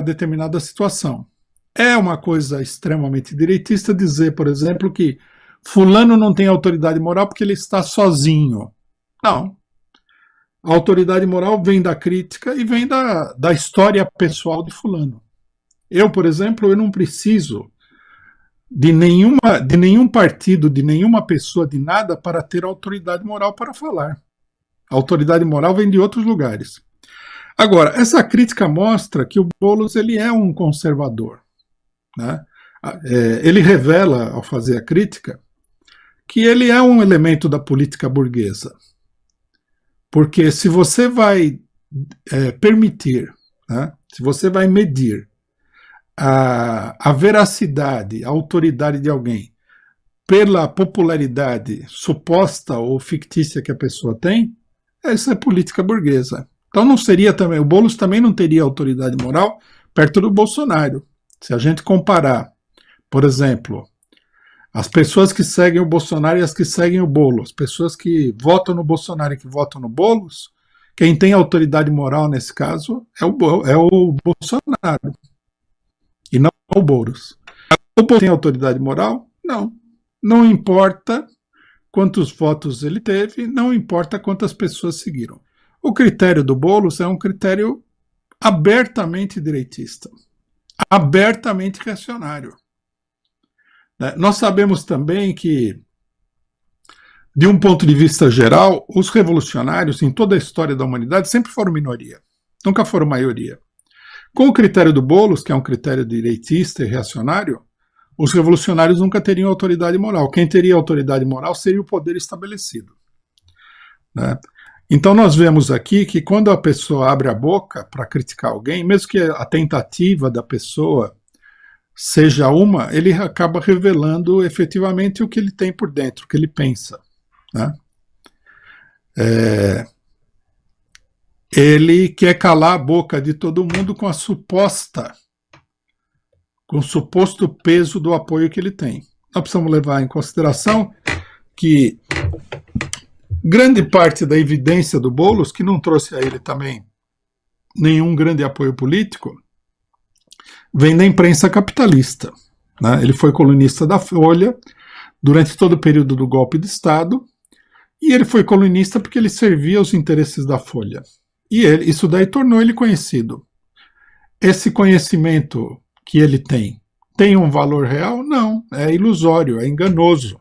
determinada situação. É uma coisa extremamente direitista dizer, por exemplo, que fulano não tem autoridade moral porque ele está sozinho. Não. A autoridade moral vem da crítica e vem da história pessoal de fulano. Eu, por exemplo, eu não preciso de nenhum partido, de nenhuma pessoa, de nada para ter autoridade moral para falar. A autoridade moral vem de outros lugares. Agora, essa crítica mostra que o Boulos ele é um conservador, né? Ele revela, ao fazer a crítica, que ele é um elemento da política burguesa. Porque se você vai permitir, né, se você vai medir a veracidade, a autoridade de alguém pela popularidade suposta ou fictícia que a pessoa tem, essa é política burguesa. Então não seria também, o Boulos também não teria autoridade moral perto do Bolsonaro. Se a gente comparar, por exemplo, as pessoas que seguem o Bolsonaro e as que seguem o Boulos, as pessoas que votam no Bolsonaro e que votam no Boulos, quem tem autoridade moral nesse caso é o Bolsonaro e não o Boulos. O Boulos tem autoridade moral? Não. Não importa quantos votos ele teve, não importa quantas pessoas seguiram. O critério do Boulos é um critério abertamente direitista, abertamente reacionário. Nós sabemos também que, de um ponto de vista geral, os revolucionários, em toda a história da humanidade, sempre foram minoria, nunca foram maioria. Com o critério do Boulos, que é um critério direitista e reacionário, os revolucionários nunca teriam autoridade moral. Quem teria autoridade moral seria o poder estabelecido. Então nós vemos aqui que quando a pessoa abre a boca para criticar alguém, mesmo que a tentativa da pessoa seja uma, ele acaba revelando efetivamente o que ele tem por dentro, o que ele pensa. Ele quer calar a boca de todo mundo com o suposto peso do apoio que ele tem. Nós precisamos levar em consideração que grande parte da evidência do Boulos, que não trouxe a ele também nenhum grande apoio político, vem da imprensa capitalista. Ele foi colunista da Folha durante todo o período do golpe de Estado, e ele foi colunista porque ele servia aos interesses da Folha. E isso daí tornou ele conhecido. Esse conhecimento que ele tem um valor real? Não, é ilusório, é enganoso.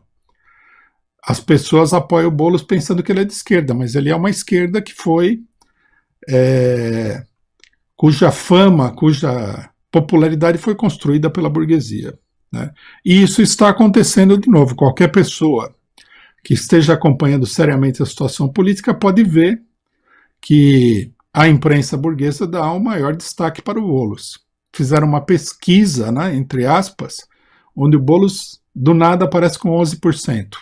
As pessoas apoiam o Boulos pensando que ele é de esquerda, mas ele é uma esquerda que cuja fama, cuja popularidade foi construída pela burguesia. E isso está acontecendo de novo. Qualquer pessoa que esteja acompanhando seriamente a situação política pode ver que a imprensa burguesa dá um maior destaque para o Boulos. Fizeram uma pesquisa, entre aspas, onde o Boulos do nada aparece com 11%.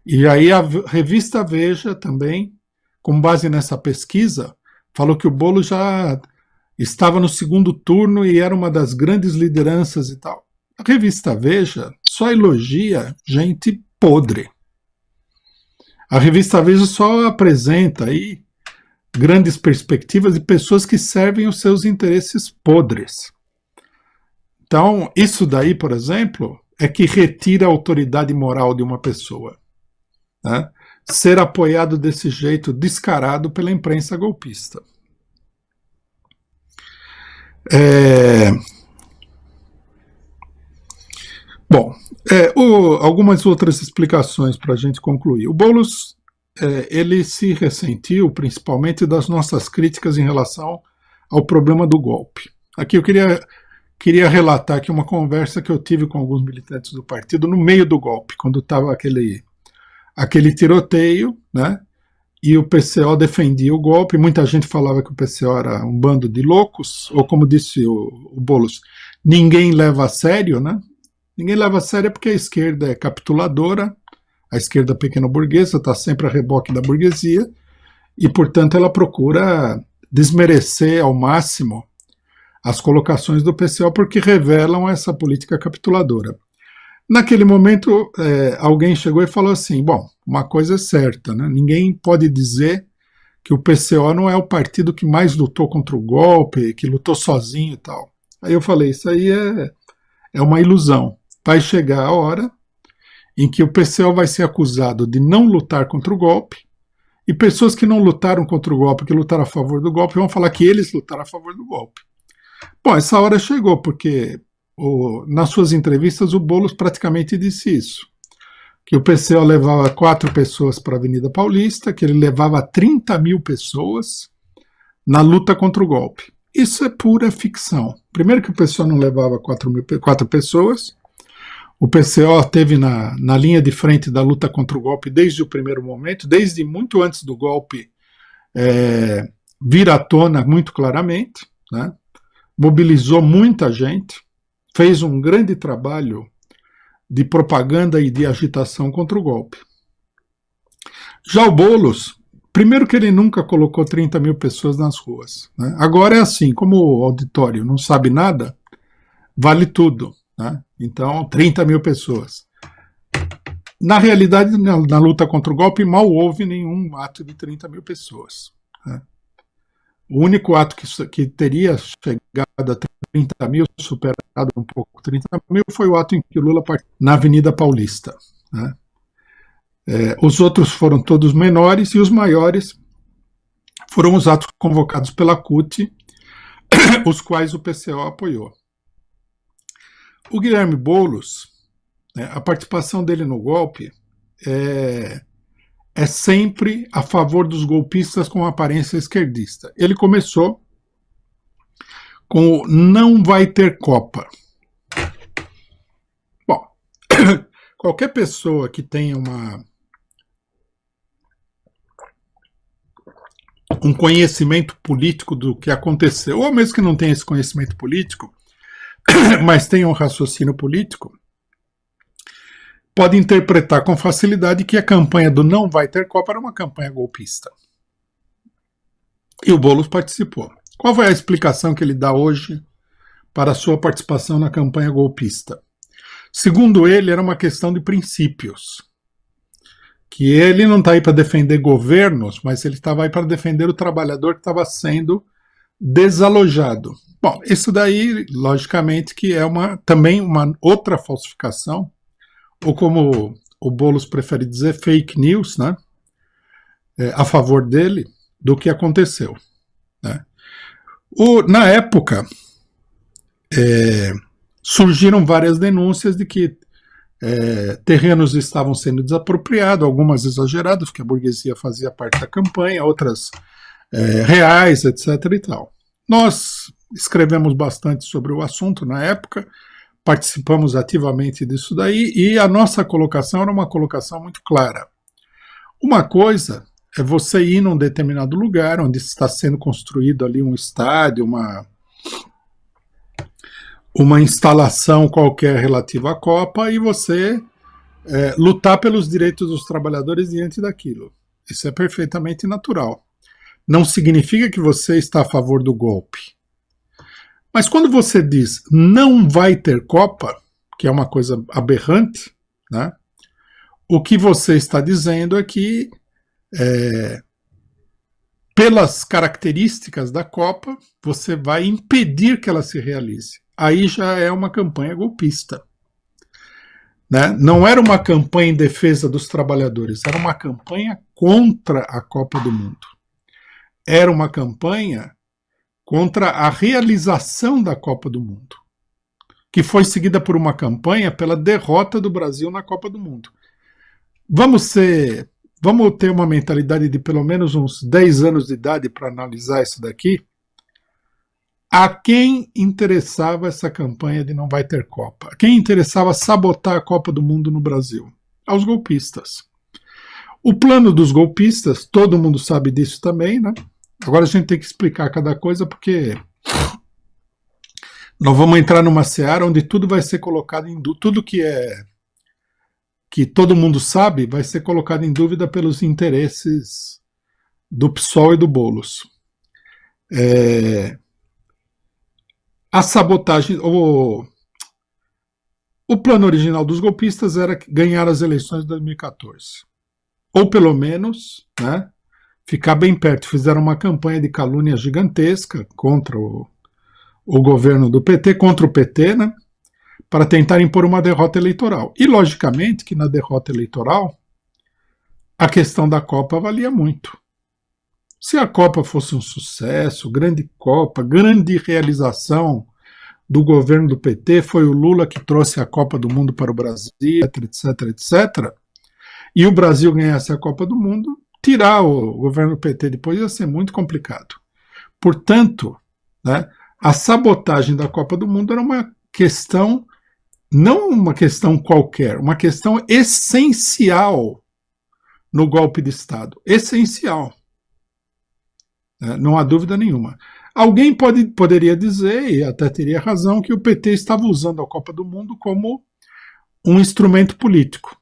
E aí a revista Veja também, com base nessa pesquisa, falou que o Boulos já estava no segundo turno e era uma das grandes lideranças e tal. A revista Veja só elogia gente podre. A revista Veja só apresenta aí grandes perspectivas de pessoas que servem os seus interesses podres. Então, isso daí, por exemplo, é que retira a autoridade moral de uma pessoa. Ser apoiado desse jeito descarado pela imprensa golpista. Bom, algumas outras explicações para a gente concluir. O Boulos ele se ressentiu principalmente das nossas críticas em relação ao problema do golpe. Aqui eu queria relatar aqui uma conversa que eu tive com alguns militantes do partido no meio do golpe, quando estava aquele tiroteio, e o PCO defendia o golpe. Muita gente falava que o PCO era um bando de loucos, ou como disse o Boulos, ninguém leva a sério, Ninguém leva a sério porque a esquerda é capituladora, a esquerda pequeno-burguesa está sempre a reboque da burguesia, e, portanto, ela procura desmerecer ao máximo as colocações do PCO porque revelam essa política capituladora. Naquele momento, alguém chegou e falou assim, bom, uma coisa é certa, ninguém pode dizer que o PCO não é o partido que mais lutou contra o golpe, que lutou sozinho e tal. Aí eu falei, isso aí é uma ilusão. Vai chegar a hora em que o PCO vai ser acusado de não lutar contra o golpe, e pessoas que não lutaram contra o golpe, que lutaram a favor do golpe, vão falar que eles lutaram a favor do golpe. Bom, essa hora chegou, porque nas suas entrevistas o Boulos praticamente disse isso, que o PCO levava 4 pessoas para a Avenida Paulista, que ele levava 30 mil pessoas na luta contra o golpe. Isso é pura ficção. Primeiro que o PCO não levava 4 pessoas, o PCO esteve na linha de frente da luta contra o golpe desde o primeiro momento, desde muito antes do golpe vir à tona muito claramente, mobilizou muita gente, fez um grande trabalho de propaganda e de agitação contra o golpe. Já o Boulos, primeiro que ele nunca colocou 30 mil pessoas nas ruas. Agora é assim, como o auditório não sabe nada, vale tudo. Então, 30 mil pessoas. Na realidade, na luta contra o golpe, mal houve nenhum ato de 30 mil pessoas. O único ato que teria chegado a 30 mil, superado um pouco, 30 mil, foi o ato em que o Lula participou na Avenida Paulista. Né? Os outros foram todos menores e os maiores foram os atos convocados pela CUT, os quais o PCO apoiou. O Guilherme Boulos, a participação dele no golpe é sempre a favor dos golpistas com aparência esquerdista. Ele começou com o não vai ter Copa. Bom, qualquer pessoa que tenha um conhecimento político do que aconteceu, ou mesmo que não tenha esse conhecimento político, mas tenha um raciocínio político, pode interpretar com facilidade que a campanha do não vai ter Copa era uma campanha golpista. E o Boulos participou. Qual foi a explicação que ele dá hoje para a sua participação na campanha golpista? Segundo ele, era uma questão de princípios. Que ele não está aí para defender governos, mas ele estava aí para defender o trabalhador que estava sendo desalojado. Bom, isso daí, logicamente, que é também uma outra falsificação, ou como o Boulos prefere dizer, fake news, né? A favor dele, do que aconteceu. Né? Na época, surgiram várias denúncias de que terrenos estavam sendo desapropriados, algumas exageradas, porque a burguesia fazia parte da campanha, outras reais, etc. e tal. Nós escrevemos bastante sobre o assunto na época, participamos ativamente disso daí, e a nossa colocação era uma colocação muito clara. Uma coisa é você ir num determinado lugar onde está sendo construído ali um estádio, uma instalação qualquer relativa à Copa, e você lutar pelos direitos dos trabalhadores diante daquilo. Isso é perfeitamente natural. Não significa que você está a favor do golpe. Mas quando você diz não vai ter Copa, que é uma coisa aberrante, né, o que você está dizendo é que, pelas características da Copa, você vai impedir que ela se realize. Aí já é uma campanha golpista. Né? Não era uma campanha em defesa dos trabalhadores, era uma campanha contra a Copa do Mundo. Era uma campanha contra a realização da Copa do Mundo, que foi seguida por uma campanha pela derrota do Brasil na Copa do Mundo. Vamos ter uma mentalidade de pelo menos uns 10 anos de idade para analisar isso daqui. A quem interessava essa campanha de não vai ter Copa? A quem interessava sabotar a Copa do Mundo no Brasil? Aos golpistas. O plano dos golpistas, todo mundo sabe disso também, né? Agora a gente tem que explicar cada coisa, porque nós vamos entrar numa seara onde tudo vai ser colocado em dúvida, tudo que todo mundo sabe vai ser colocado em dúvida pelos interesses do PSOL e do Boulos. A sabotagem, o plano original dos golpistas era ganhar as eleições de 2014. Ou pelo menos, né, ficar bem perto. Fizeram uma campanha de calúnia gigantesca contra o governo do PT, contra o PT, né, para tentar impor uma derrota eleitoral. E, logicamente, que na derrota eleitoral, a questão da Copa valia muito. Se a Copa fosse um sucesso, grande Copa, grande realização do governo do PT, foi o Lula que trouxe a Copa do Mundo para o Brasil, etc, etc, e o Brasil ganhasse a Copa do Mundo, tirar o governo do PT depois ia ser muito complicado. Portanto, né, a sabotagem da Copa do Mundo era uma questão, não uma questão qualquer, uma questão essencial no golpe de Estado. Essencial. Não há dúvida nenhuma. Alguém poderia dizer, e até teria razão, que o PT estava usando a Copa do Mundo como um instrumento político.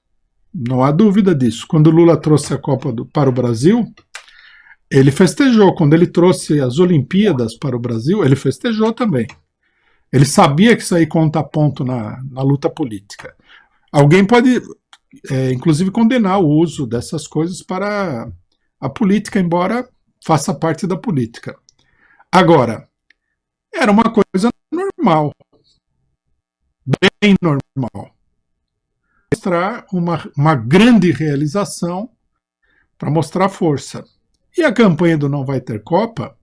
Não há dúvida disso. Quando Lula trouxe a Copa para o Brasil, ele festejou. Quando ele trouxe as Olimpíadas para o Brasil, ele festejou também. Ele sabia que isso aí conta ponto na luta política. Alguém pode, inclusive, condenar o uso dessas coisas para a política, embora faça parte da política. Agora, era uma coisa normal. bem normal. Mostrar uma grande realização para mostrar força. E a campanha do Não Vai Ter Copa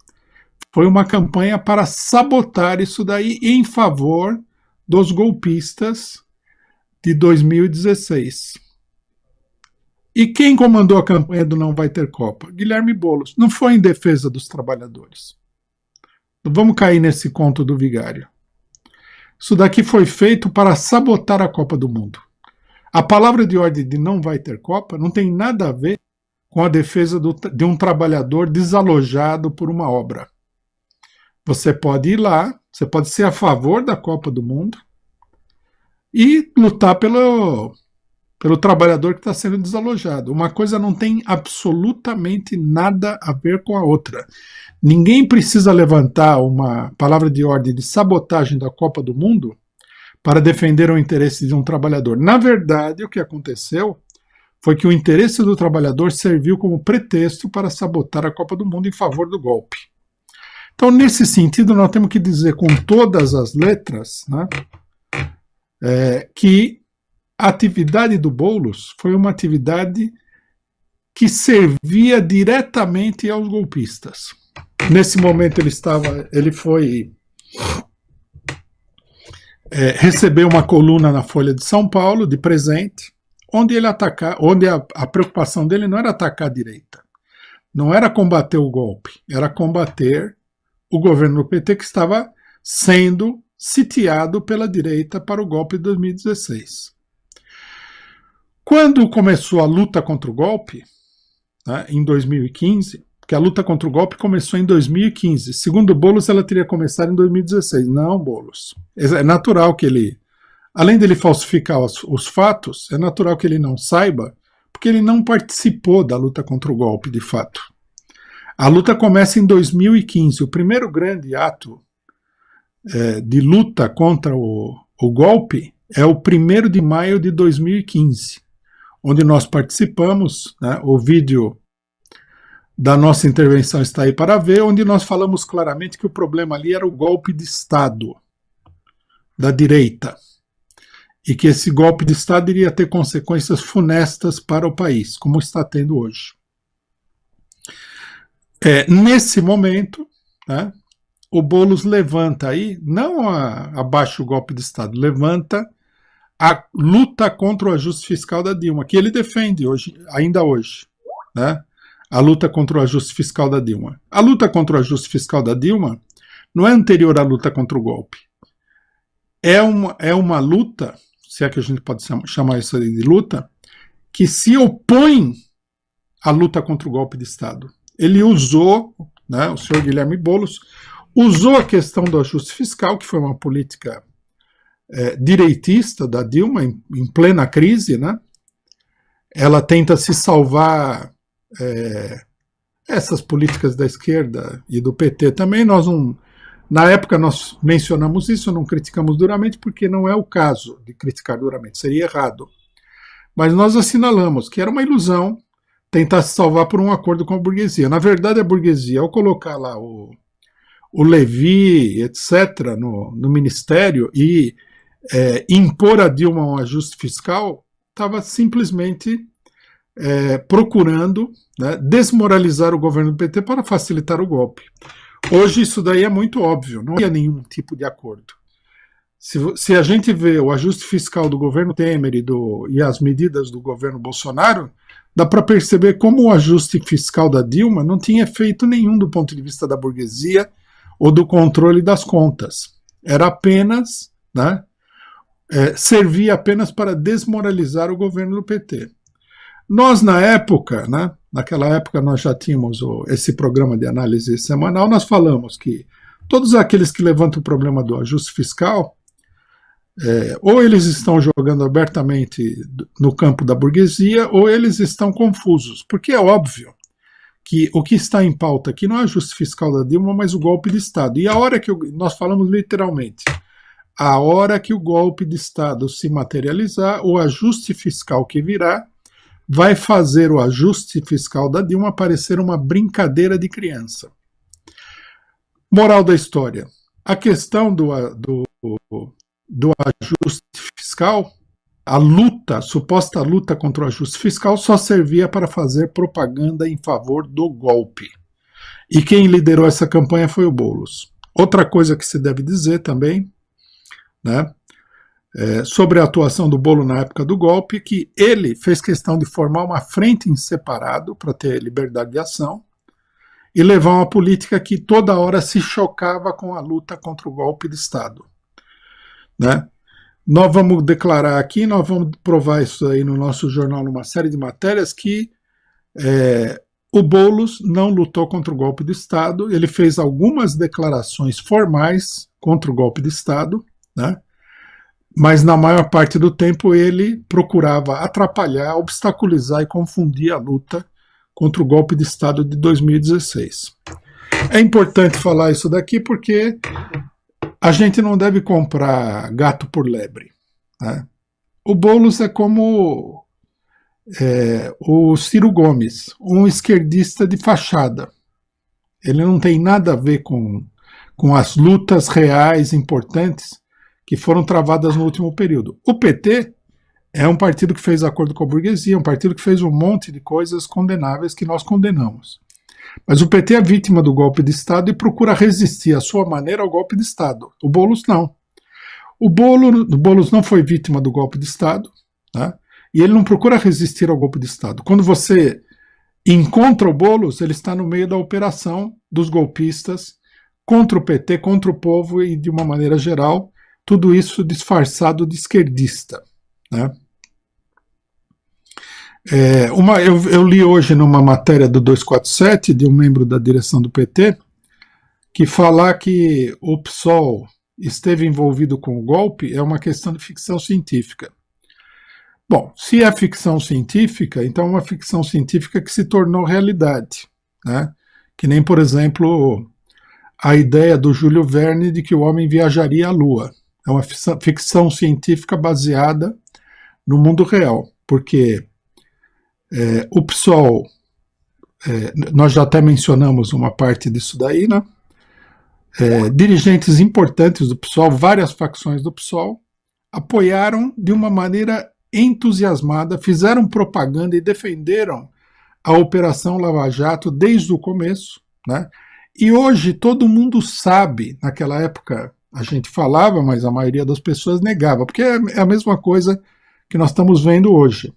foi uma campanha para sabotar isso daí em favor dos golpistas de 2016. E quem comandou a campanha do Não Vai Ter Copa? Guilherme Boulos. Não foi em defesa dos trabalhadores. Não vamos cair nesse conto do vigário. Isso daqui foi feito para sabotar a Copa do Mundo. A palavra de ordem de Não Vai Ter Copa não tem nada a ver com a defesa de um trabalhador desalojado por uma obra. Você pode ir lá, você pode ser a favor da Copa do Mundo e lutar pelo trabalhador que está sendo desalojado. Uma coisa não tem absolutamente nada a ver com a outra. Ninguém precisa levantar uma palavra de ordem de sabotagem da Copa do Mundo para defender o interesse de um trabalhador. Na verdade, o que aconteceu foi que o interesse do trabalhador serviu como pretexto para sabotar a Copa do Mundo em favor do golpe. Então, nesse sentido, nós temos que dizer com todas as letras, né, que a atividade do Boulos foi uma atividade que servia diretamente aos golpistas. Nesse momento ele foi recebeu uma coluna na Folha de São Paulo de presente, onde a preocupação dele não era atacar a direita, não era combater o golpe, era combater o governo do PT que estava sendo sitiado pela direita para o golpe de 2016. Quando começou a luta contra o golpe, né, em 2015, porque a luta contra o golpe começou em 2015, segundo Boulos ela teria começado em 2016. Não, Boulos. É natural que ele, além dele falsificar os fatos, é natural que ele não saiba, porque ele não participou da luta contra o golpe, de fato. A luta começa em 2015. O primeiro grande ato de luta contra o golpe é o 1º de maio de 2015, onde nós participamos, né, o vídeo da nossa intervenção está aí para ver, onde nós falamos claramente que o problema ali era o golpe de Estado da direita, e que esse golpe de Estado iria ter consequências funestas para o país, como está tendo hoje. Nesse momento, né, o Boulos levanta aí, não abaixo o golpe de Estado, levanta a luta contra o ajuste fiscal da Dilma, que ele defende hoje, ainda hoje, né? A luta contra o ajuste fiscal da Dilma. A luta contra o ajuste fiscal da Dilma não é anterior à luta contra o golpe. É uma luta, se é que a gente pode chamar isso de luta, que se opõe à luta contra o golpe de Estado. Ele usou, né, o senhor Guilherme Boulos, usou a questão do ajuste fiscal, que foi uma política direitista da Dilma, em plena crise, né? Ela tenta se salvar essas políticas da esquerda e do PT também. Na época nós mencionamos isso, não criticamos duramente, porque não é o caso de criticar duramente, seria errado. Mas nós assinalamos que era uma ilusão tentar se salvar por um acordo com a burguesia. Na verdade, a burguesia, ao colocar lá o Levi, etc., no ministério e impor a Dilma um ajuste fiscal, estava simplesmente procurando, né, desmoralizar o governo do PT para facilitar o golpe. Hoje isso daí é muito óbvio, não havia nenhum tipo de acordo. Se a gente vê o ajuste fiscal do governo Temer e as medidas do governo Bolsonaro, dá para perceber como o ajuste fiscal da Dilma não tinha efeito nenhum do ponto de vista da burguesia ou do controle das contas. Era apenas, né, servia apenas para desmoralizar o governo do PT. Nós, na época, né, naquela época nós já tínhamos esse programa de análise semanal, nós falamos que todos aqueles que levantam o problema do ajuste fiscal, ou eles estão jogando abertamente no campo da burguesia, ou eles estão confusos, porque é óbvio que o que está em pauta aqui não é o ajuste fiscal da Dilma, mas o golpe de Estado. E a hora que nós falamos literalmente, a hora que o golpe de Estado se materializar, o ajuste fiscal que virá vai fazer o ajuste fiscal da Dilma parecer uma brincadeira de criança. Moral da história. A questão do ajuste fiscal, a suposta luta contra o ajuste fiscal só servia para fazer propaganda em favor do golpe. E quem liderou essa campanha foi o Boulos. Outra coisa que se deve dizer também, né, sobre a atuação do Boulos na época do golpe, que ele fez questão de formar uma frente em separado para ter liberdade de ação e levar uma política que toda hora se chocava com a luta contra o golpe de Estado. Né? Nós vamos declarar aqui, nós vamos provar isso aí no nosso jornal, numa série de matérias, que o Boulos não lutou contra o golpe de Estado, ele fez algumas declarações formais contra o golpe de Estado, né? Mas na maior parte do tempo ele procurava atrapalhar, obstaculizar e confundir a luta contra o golpe de Estado de 2016. É importante falar isso daqui porque a gente não deve comprar gato por lebre. Né? O Boulos é como o Ciro Gomes, um esquerdista de fachada. Ele não tem nada a ver com as lutas reais importantes que foram travadas no último período. O PT é um partido que fez acordo com a burguesia, um partido que fez um monte de coisas condenáveis que nós condenamos. Mas o PT é vítima do golpe de Estado e procura resistir à sua maneira ao golpe de Estado. O Boulos não. O Boulos não foi vítima do golpe de Estado, né? E ele não procura resistir ao golpe de Estado. Quando você encontra o Boulos, ele está no meio da operação dos golpistas contra o PT, contra o povo e, de uma maneira geral, tudo isso disfarçado de esquerdista. Né? Eu li hoje numa matéria do 247, de um membro da direção do PT, que falar que o PSOL esteve envolvido com o golpe é uma questão de ficção científica. Bom, se é ficção científica, então é uma ficção científica que se tornou realidade. Né? Que nem, por exemplo, a ideia do Júlio Verne de que o homem viajaria à Lua. É uma ficção científica baseada no mundo real, porque o PSOL, nós já até mencionamos uma parte disso daí, né? Dirigentes importantes do PSOL, várias facções do PSOL, apoiaram de uma maneira entusiasmada, fizeram propaganda e defenderam a Operação Lava Jato desde o começo, né? E hoje todo mundo sabe, naquela época a gente falava, mas a maioria das pessoas negava, porque é a mesma coisa que nós estamos vendo hoje.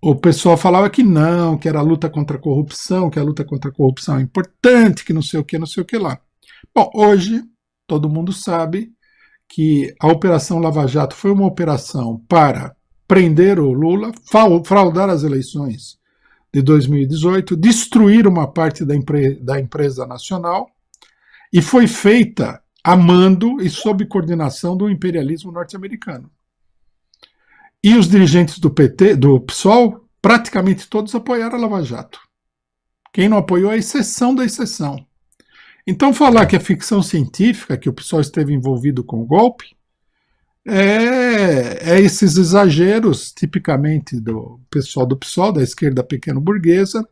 O pessoal falava que não, que era a luta contra a corrupção, que a luta contra a corrupção é importante, que não sei o que lá. Bom, hoje todo mundo sabe que a Operação Lava Jato foi uma operação para prender o Lula, fraudar as eleições de 2018, destruir uma parte da empresa nacional, e foi feita a mando e sob coordenação do imperialismo norte-americano. E os dirigentes do PT, do PSOL, praticamente todos apoiaram a Lava Jato. Quem não apoiou é a exceção da exceção. Então falar que é ficção científica, que o PSOL esteve envolvido com o golpe, é esses exageros, tipicamente do pessoal do PSOL, da esquerda pequeno-burguesa,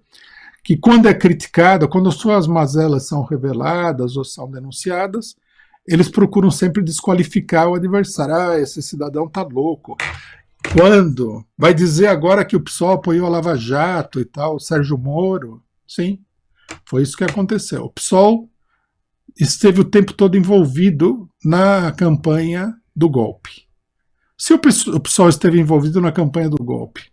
que quando é criticada, quando suas mazelas são reveladas ou são denunciadas, eles procuram sempre desqualificar o adversário. Esse cidadão tá louco. Quando? Vai dizer agora que o PSOL apoiou a Lava Jato e tal, o Sérgio Moro? Sim, foi isso que aconteceu. O PSOL esteve o tempo todo envolvido na campanha do golpe. Se o PSOL esteve envolvido na campanha do golpe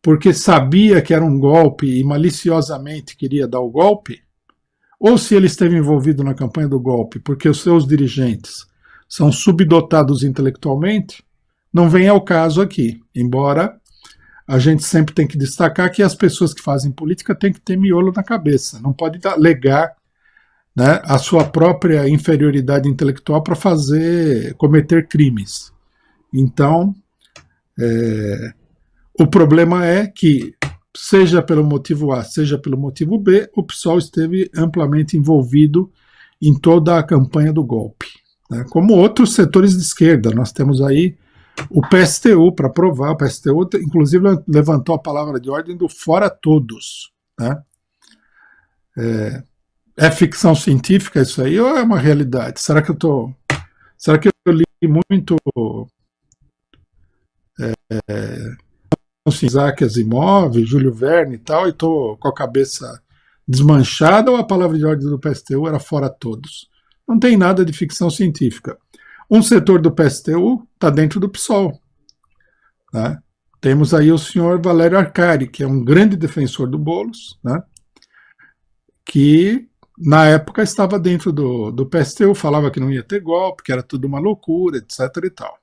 porque sabia que era um golpe e maliciosamente queria dar o golpe, ou se ele esteve envolvido na campanha do golpe porque os seus dirigentes são subdotados intelectualmente, não vem ao caso aqui, embora a gente sempre tem que destacar que as pessoas que fazem política têm que ter miolo na cabeça, não pode alegar, né, a sua própria inferioridade intelectual para cometer crimes. Então, o problema é que, seja pelo motivo A, seja pelo motivo B, o PSOL esteve amplamente envolvido em toda a campanha do golpe. Né? Como outros setores de esquerda, nós temos aí o PSTU para provar. O PSTU, inclusive, levantou a palavra de ordem do fora todos. Né? É ficção científica isso aí ou é uma realidade? Será que eu li muito Isaac Asimov, Júlio Verne e tal, e estou com a cabeça desmanchada, ou a palavra de ordem do PSTU era fora todos? Não tem nada de ficção científica. Um setor do PSTU está dentro do PSOL. Né? Temos aí o senhor Valério Arcari, que é um grande defensor do Boulos, né? Que na época estava dentro do PSTU, falava que não ia ter golpe, que era tudo uma loucura, etc. e tal.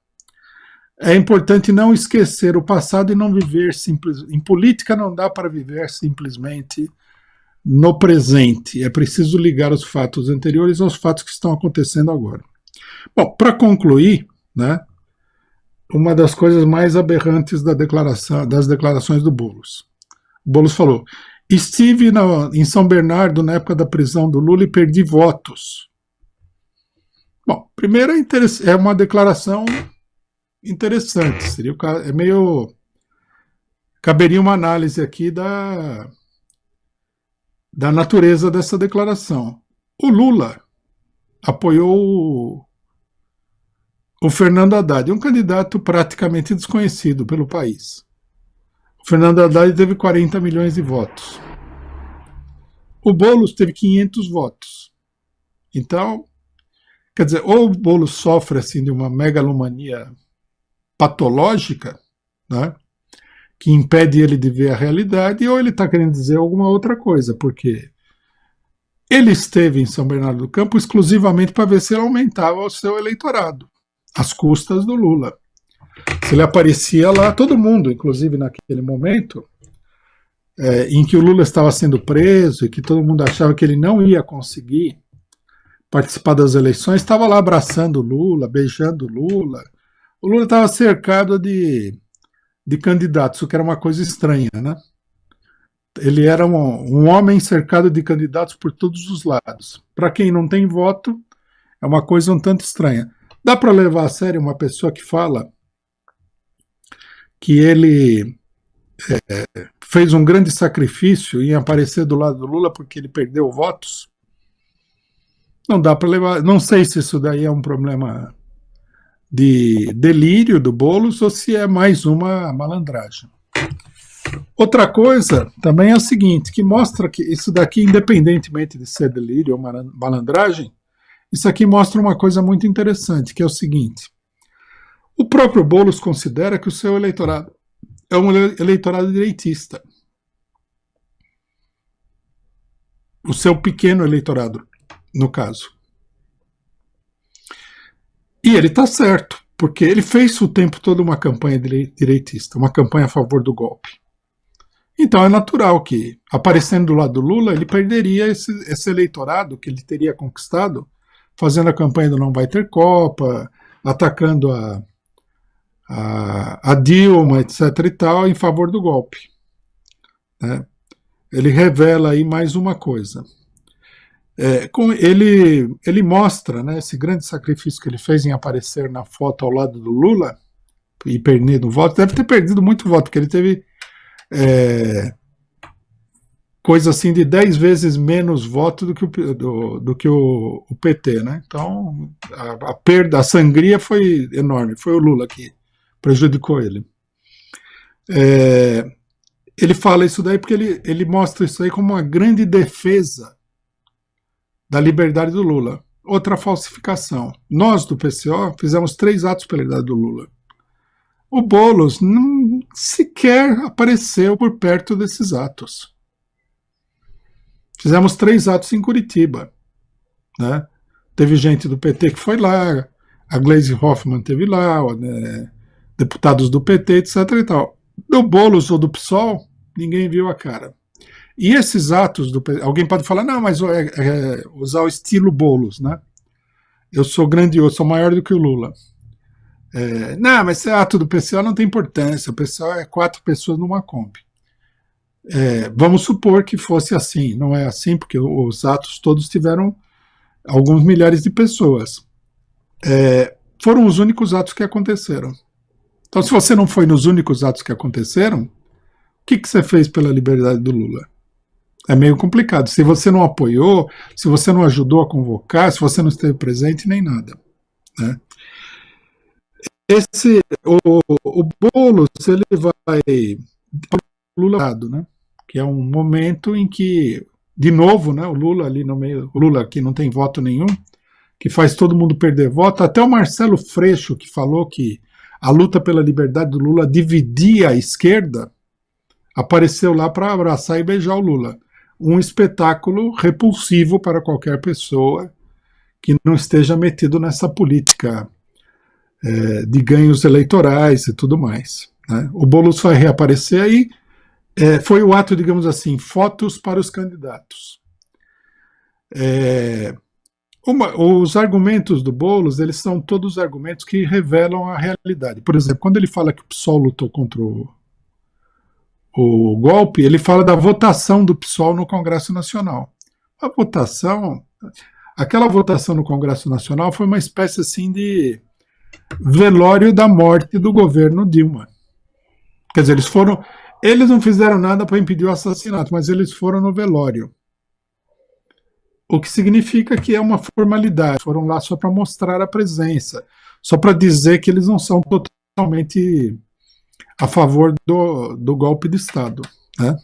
É importante não esquecer o passado e não viver simples. Em política não dá para viver simplesmente no presente. É preciso ligar os fatos anteriores aos fatos que estão acontecendo agora. Bom, para concluir, né, uma das coisas mais aberrantes das declarações do Boulos. O Boulos falou: estive em São Bernardo na época da prisão do Lula e perdi votos. Bom, primeiro é uma declaração interessante, seria meio, caberia uma análise aqui da natureza dessa declaração. O Lula apoiou o Fernando Haddad, um candidato praticamente desconhecido pelo país. O Fernando Haddad teve 40 milhões de votos. O Boulos teve 500 votos. Então, quer dizer, ou o Boulos sofre assim de uma megalomania patológica, né, que impede ele de ver a realidade, ou ele está querendo dizer alguma outra coisa, porque ele esteve em São Bernardo do Campo exclusivamente para ver se ele aumentava o seu eleitorado, às custas do Lula. Se ele aparecia lá, todo mundo, inclusive naquele momento, em que o Lula estava sendo preso e que todo mundo achava que ele não ia conseguir participar das eleições, estava lá abraçando o Lula, beijando o Lula. O Lula estava cercado de candidatos, o que era uma coisa estranha, né? Ele era um homem cercado de candidatos por todos os lados. Para quem não tem voto, é uma coisa um tanto estranha. Dá para levar a sério uma pessoa que fala que ele fez um grande sacrifício em aparecer do lado do Lula porque ele perdeu votos? Não dá para levar. Não sei se isso daí é um problema de delírio do Boulos ou se é mais uma malandragem. Outra coisa também é o seguinte, que mostra que isso daqui, independentemente de ser delírio ou malandragem, isso aqui mostra uma coisa muito interessante, que é o seguinte: o próprio Boulos considera que o seu eleitorado é um eleitorado direitista. O seu pequeno eleitorado, no caso. E ele está certo, porque ele fez o tempo todo uma campanha direitista, uma campanha a favor do golpe. Então é natural que, aparecendo do lado do Lula, ele perderia esse eleitorado que ele teria conquistado, fazendo a campanha do não vai ter Copa, atacando a Dilma, etc. e tal, em favor do golpe. Né? Ele revela aí mais uma coisa. Ele mostra, né, esse grande sacrifício que ele fez em aparecer na foto ao lado do Lula e perdendo voto. Deve ter perdido muito voto, porque ele teve coisa assim de 10 vezes menos voto do que o PT, né? Então a perda, a sangria foi enorme. Foi o Lula que prejudicou ele. Ele fala isso daí porque ele mostra isso aí como uma grande defesa da liberdade do Lula. Outra falsificação. Nós, do PCO, fizemos 3 atos pela liberdade do Lula. O Boulos não sequer apareceu por perto desses atos. Fizemos 3 atos em Curitiba. Né? Teve gente do PT que foi lá, a Gleisi Hoffmann teve lá, né, deputados do PT, etc. e tal. Do Boulos ou do PSOL, ninguém viu a cara. E esses atos, alguém pode falar, não, mas usar o estilo Boulos, né? Eu sou grandioso, sou maior do que o Lula. Não, mas esse ato do PCO não tem importância, o PCO é 4 pessoas numa Kombi. Vamos supor que fosse assim, não é assim, porque os atos todos tiveram alguns milhares de pessoas. Foram os únicos atos que aconteceram. Então, se você não foi nos únicos atos que aconteceram, o que você fez pela liberdade do Lula? É meio complicado. Se você não apoiou, se você não ajudou a convocar, se você não esteve presente, nem nada. Né? O Boulos, ele vai para o Lula, né? Que é um momento em que, de novo, né, o Lula ali no meio, o Lula que não tem voto nenhum, que faz todo mundo perder voto, até o Marcelo Freixo, que falou que a luta pela liberdade do Lula dividia a esquerda, apareceu lá para abraçar e beijar o Lula. Um espetáculo repulsivo para qualquer pessoa que não esteja metido nessa política de ganhos eleitorais e tudo mais. Né? O Boulos vai reaparecer aí. Foi o ato, digamos assim, fotos para os candidatos. Os argumentos do Boulos, eles são todos argumentos que revelam a realidade. Por exemplo, quando ele fala que o PSOL lutou contra o golpe, ele fala da votação do PSOL no Congresso Nacional. A votação, aquela votação no Congresso Nacional foi uma espécie assim de velório da morte do governo Dilma. Quer dizer, eles não fizeram nada para impedir o assassinato, mas eles foram no velório. O que significa que é uma formalidade, foram lá só para mostrar a presença, só para dizer que eles não são totalmente a favor do golpe de Estado. Né?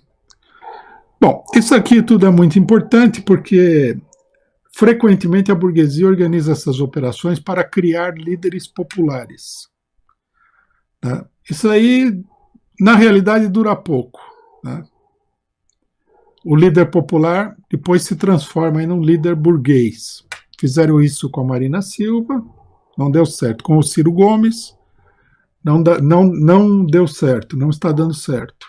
Bom, isso aqui tudo é muito importante porque frequentemente a burguesia organiza essas operações para criar líderes populares. Né? Isso aí, na realidade, dura pouco. Né? O líder popular depois se transforma em um líder burguês. Fizeram isso com a Marina Silva, não deu certo. Com o Ciro Gomes, não deu certo, não está dando certo.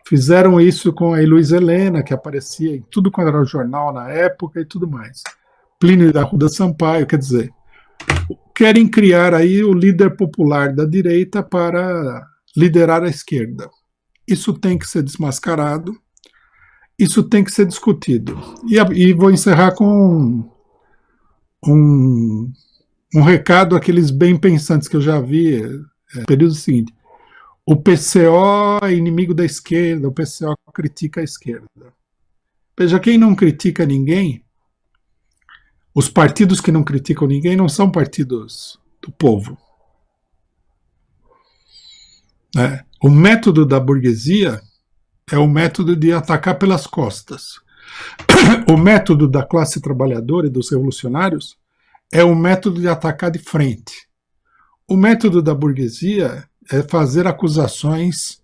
Fizeram isso com a Luiz Helena, que aparecia em tudo quando era jornal na época e tudo mais. Plínio da Arruda Sampaio, quer dizer, querem criar aí o líder popular da direita para liderar a esquerda. Isso tem que ser desmascarado, isso tem que ser discutido. E vou encerrar com um recado àqueles bem pensantes que eu já vi no período seguinte. O PCO é inimigo da esquerda, o PCO critica a esquerda. Veja, quem não critica ninguém, os partidos que não criticam ninguém não são partidos do povo. O método da burguesia é o método de atacar pelas costas. O método da classe trabalhadora e dos revolucionários é o método de atacar de frente. O método da burguesia é fazer acusações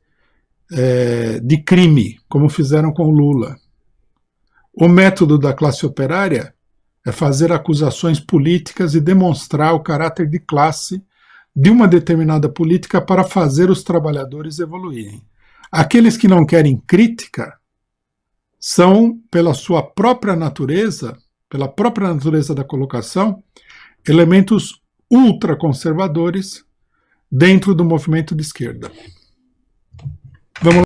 de crime, como fizeram com o Lula. O método da classe operária é fazer acusações políticas e demonstrar o caráter de classe de uma determinada política para fazer os trabalhadores evoluírem. Aqueles que não querem crítica são, pela sua própria natureza, pela própria natureza da colocação, elementos ultraconservadores dentro do movimento de esquerda. Vamos